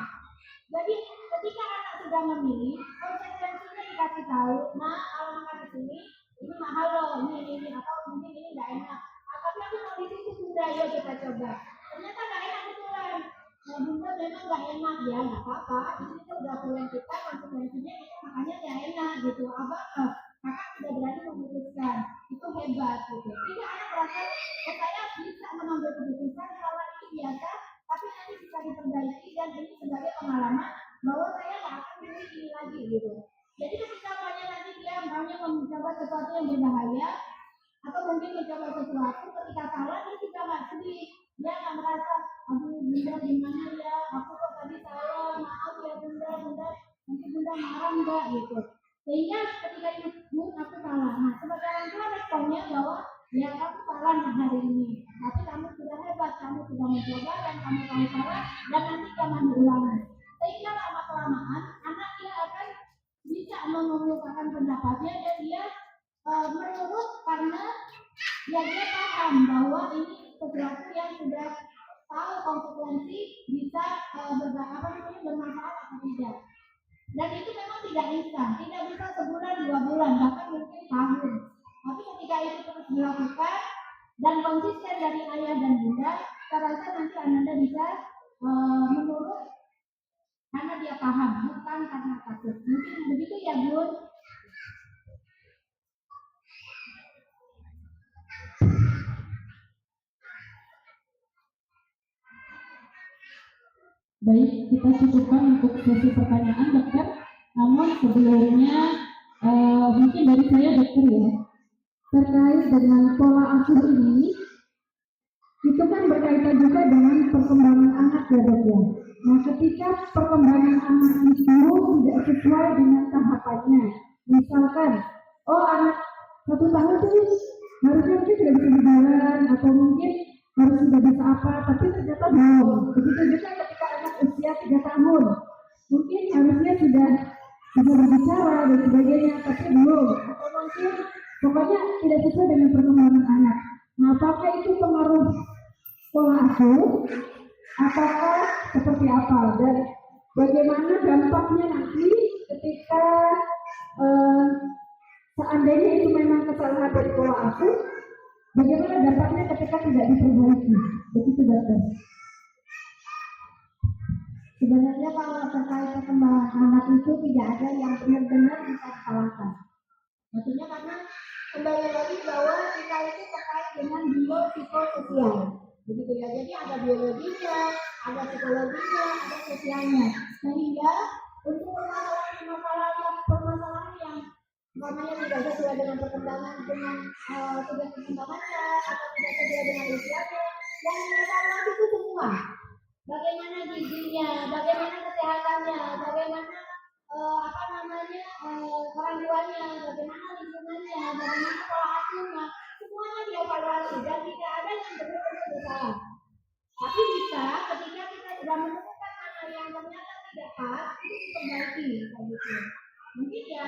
Jadi ketika anak sudah memilih, konsekuensinya dikasih tahu. Nah, kalau makan di sini, ini mahal loh, ini atau mungkin ini nggak enak. Tapi aku mau di situ bunda, yuk kita coba. Ternyata nggak enak betulan. Nah, bunda memang nggak enak ya, nggak apa-apa. Ini tuh udah pilihan kita, konsekuensinya itu makanya nggak enak gitu. Kakak tidak berani memutuskan, itu hebat gitu. Sehingga anak merasa, saya bisa mengambil keputusan kalau ini biasa, tapi nanti bisa diperbaiki dan ini sebagai pengalaman bahwa saya nggak akan pilih ini lagi gitu. Jadi ketika nanti dia maunya mencoba sesuatu yang berbahaya atau mungkin mencoba sesuatu, ketika salah dia juga nggak sedih, dia nggak merasa aduh bunda gimana ya, aku kok tadi salah, maaf ya bunda nanti bunda marah enggak gitu. Sehingga ketika itu aku salah. Nah sebagai orang tua responnya bahwa ya kamu salah hari ini, tapi kamu sudah hebat, kamu sudah mencoba dan kamu tahu salah dan nanti jangan diulangi. Sehingga lama kelamaan anak dia akan bisa mengemukakan pendapatnya dan dia menurut karena dia paham bahwa ini sesuatu yang sudah tahu konsekuensi bisa bermanfaat atau tidak. Dan itu memang tidak instan, tidak bisa sebulan 2 bulan, bahkan mungkin tahun. Tapi ketika itu terus dilakukan dan konsisten dari ayah dan bunda, saya rasa nanti Ananda bisa menurut karena dia paham, bukan karena takut. Mungkin begitu ya Bun. Baik, kita cukupkan untuk sesi pertanyaan dokter. Namun sebelumnya mungkin dari saya dokter ya, terkait dengan pola asuh ini, itu kan berkaitan juga dengan perkembangan anak ya dok ya. Nah ketika perkembangan anak itu tidak sesuai dengan tahapannya, misalkan, oh anak 1 tahun tuh harusnya mungkin sudah bisa berjalan atau mungkin harus sudah bisa apa, tapi ternyata belum. Begitu juga ketika anak usia 3 tahun, mungkin harusnya sudah bisa berbicara dan sebagainya, tapi belum. Atau mungkin pokoknya tidak sesuai dengan perkembangan anak. Nah, apakah itu pengaruh pola asuh? Apakah seperti apa? Dan bagaimana dampaknya nanti ketika seandainya itu memang kesalahan dari pola asuh, bagaimana dampaknya ketika tidak diperbaiki? Begitu dokter. Sebenarnya kalau terkait perkembangan anak itu tidak ada yang benar-benar bisa disalahkan. Maksudnya karena kembali lagi bahwa kita itu terkait dengan biopsikososial. Begitu ya. Jadi ada biologinya, ada psikologinya, ada sosialnya. Sehingga untuk permasalahan yang namanya tidak sesuai dengan perkembangan tugas perkembangannya atau tidak sesuai dengan usianya, yang dievaluasi itu semua. Bagaimana gizinya, bagaimana kesehatannya, bagaimana orang tuanya, bagaimana lingkungannya, bagaimana pola asuhnya, semuanya dievaluasi dan tidak ada yang benar-benar bersalah. Tapi bisa ketika kita sudah menemukan mana yang ternyata tidak pas, itu diperbaiki gitu. Mungkin ya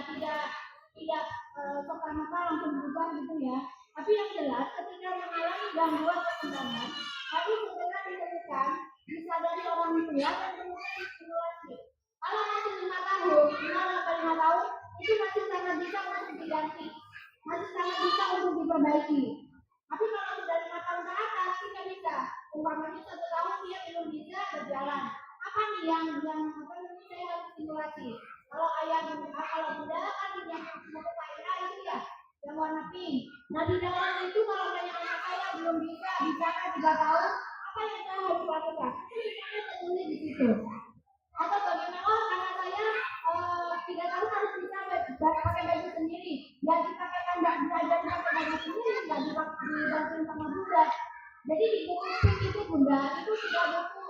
tidak serta-merta langsung berubah gitu ya. Tapi yang jelas ketika mengalami gangguan perkembangan harus segera ditemukan, disadari orang tua dan kemudian distimulasi. Kalau masih 5 tahun, 5 tahun itu masih sangat bisa untuk diganti, masih sangat bisa untuk diperbaiki. Tapi kalau sudah 5 tahun ke atas tidak bisa. Umpamanya 1 tahun dia belum bisa berjalan. Apa nih yang saya harus stimulasi? Kalau kalau bunda kan yang mau Kaira itu ya, yang warna pink. Nah di dalam itu kalau banyak anak saya belum bisa bicara 3 tahun, apa yang saya harus lakukan? Itu misalnya saya tulis di situ. Atau bagaimana? Oh karena saya 3 tahun harus bisa pakai baju sendiri. Yang dipakaikan nggak belajar pakai baju sendiri, nggak dibantuin sama bunda. Jadi di buku itu bunda itu sudah buku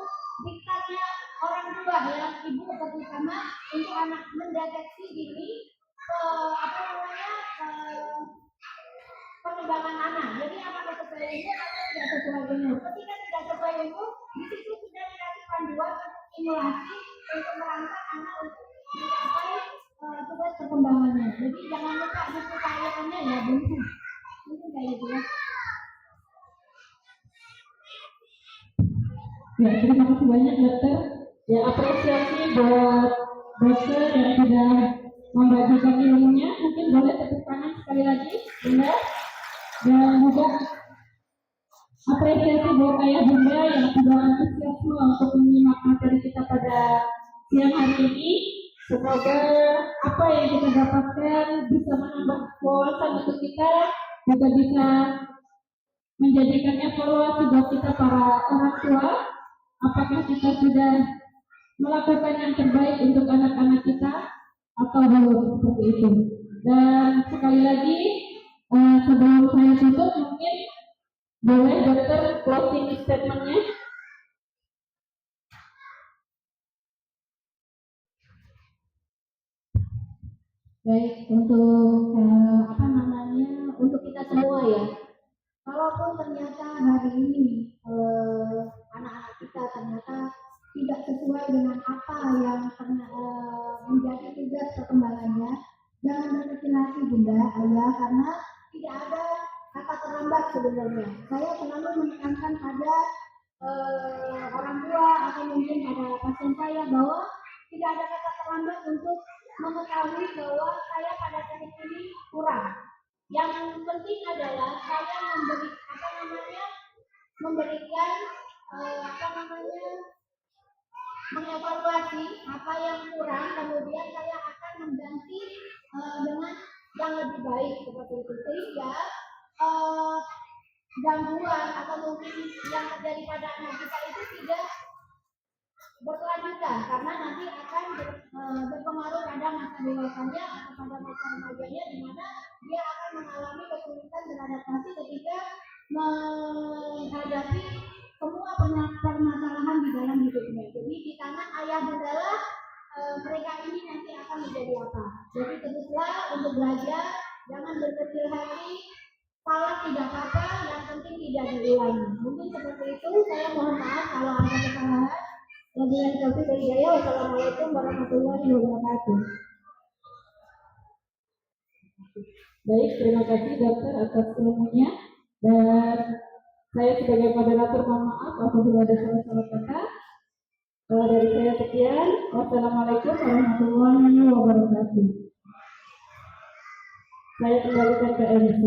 diktatnya orang tua ya, ibu terutama untuk anak mendeteksi dini perkembangan anak. Jadi apakah sesuai ilmu atau tidak sesuai ilmu. Ketika tidak sesuai ilmu, di situ sudah dikasih panduan untuk stimulasi untuk merangsang anak untuk mencapai tugas perkembangannya. Jadi jangan lupa buku kayaannya ya, bentuk. Itu kayak gitu ya. Ya, terima kasih banyak dokter. Ya, apresiasi buat dokter yang sudah membagikan ilmunya. Mungkin boleh tepuk tangan sekali lagi, bunda. Dan juga apresiasi buat ayah bunda yang sudah antusiasme untuk menyimak materi kita pada siang hari ini. Semoga apa yang kita dapatkan bisa menambah wawasan untuk kita, juga bisa menjadikan evaluasi buat kita para orang tua. Apakah kita sudah melakukan yang terbaik untuk anak-anak kita atau belum, seperti itu. Dan sekali lagi sebelum saya tutup, mungkin boleh dokter closing statement-nya. Baik, untuk untuk kita semua ya. Kalaupun ternyata hari ini anak-anak kita ternyata tidak sesuai dengan apa yang menjadi tugas perkembangannya, jangan berkecil hati bunda, ayah, karena tidak ada kata terlambat sebenarnya. Saya selalu menekankan pada orang tua atau mungkin pada pasien saya bahwa tidak ada kata terlambat untuk mengetahui bahwa saya pada titik ini kurang. Yang penting adalah saya memberikan mengevaluasi apa yang kurang, kemudian saya akan mengganti dengan yang lebih baik seperti itu, sehingga gangguan atau mungkin yang terjadi pada anak kita itu tidak berkelanjutan, karena nanti akan berpengaruh pada masa dewasanya atau pada masa remajanya, di mana dia akan mengalami kesulitan belajar ayah bunda lah mereka ini nanti akan menjadi apa. Jadi teruslah untuk belajar, jangan berkecil hati, salah tidak apa-apa, yang penting tidak diulangi. Mungkin seperti itu, saya mohon maaf kalau ada kesalahan. Wabillahi taufiq wal hidayah. Wassalamualaikum warahmatullahi wabarakatuh. Baik, terima kasih dokter atas ilmunya, dan saya sebagai moderator mohon maaf apabila ada salah-salah kata. Dari saya sekian, wassalamualaikum warahmatullahi wabarakatuh. Saya kembalikan ke MC.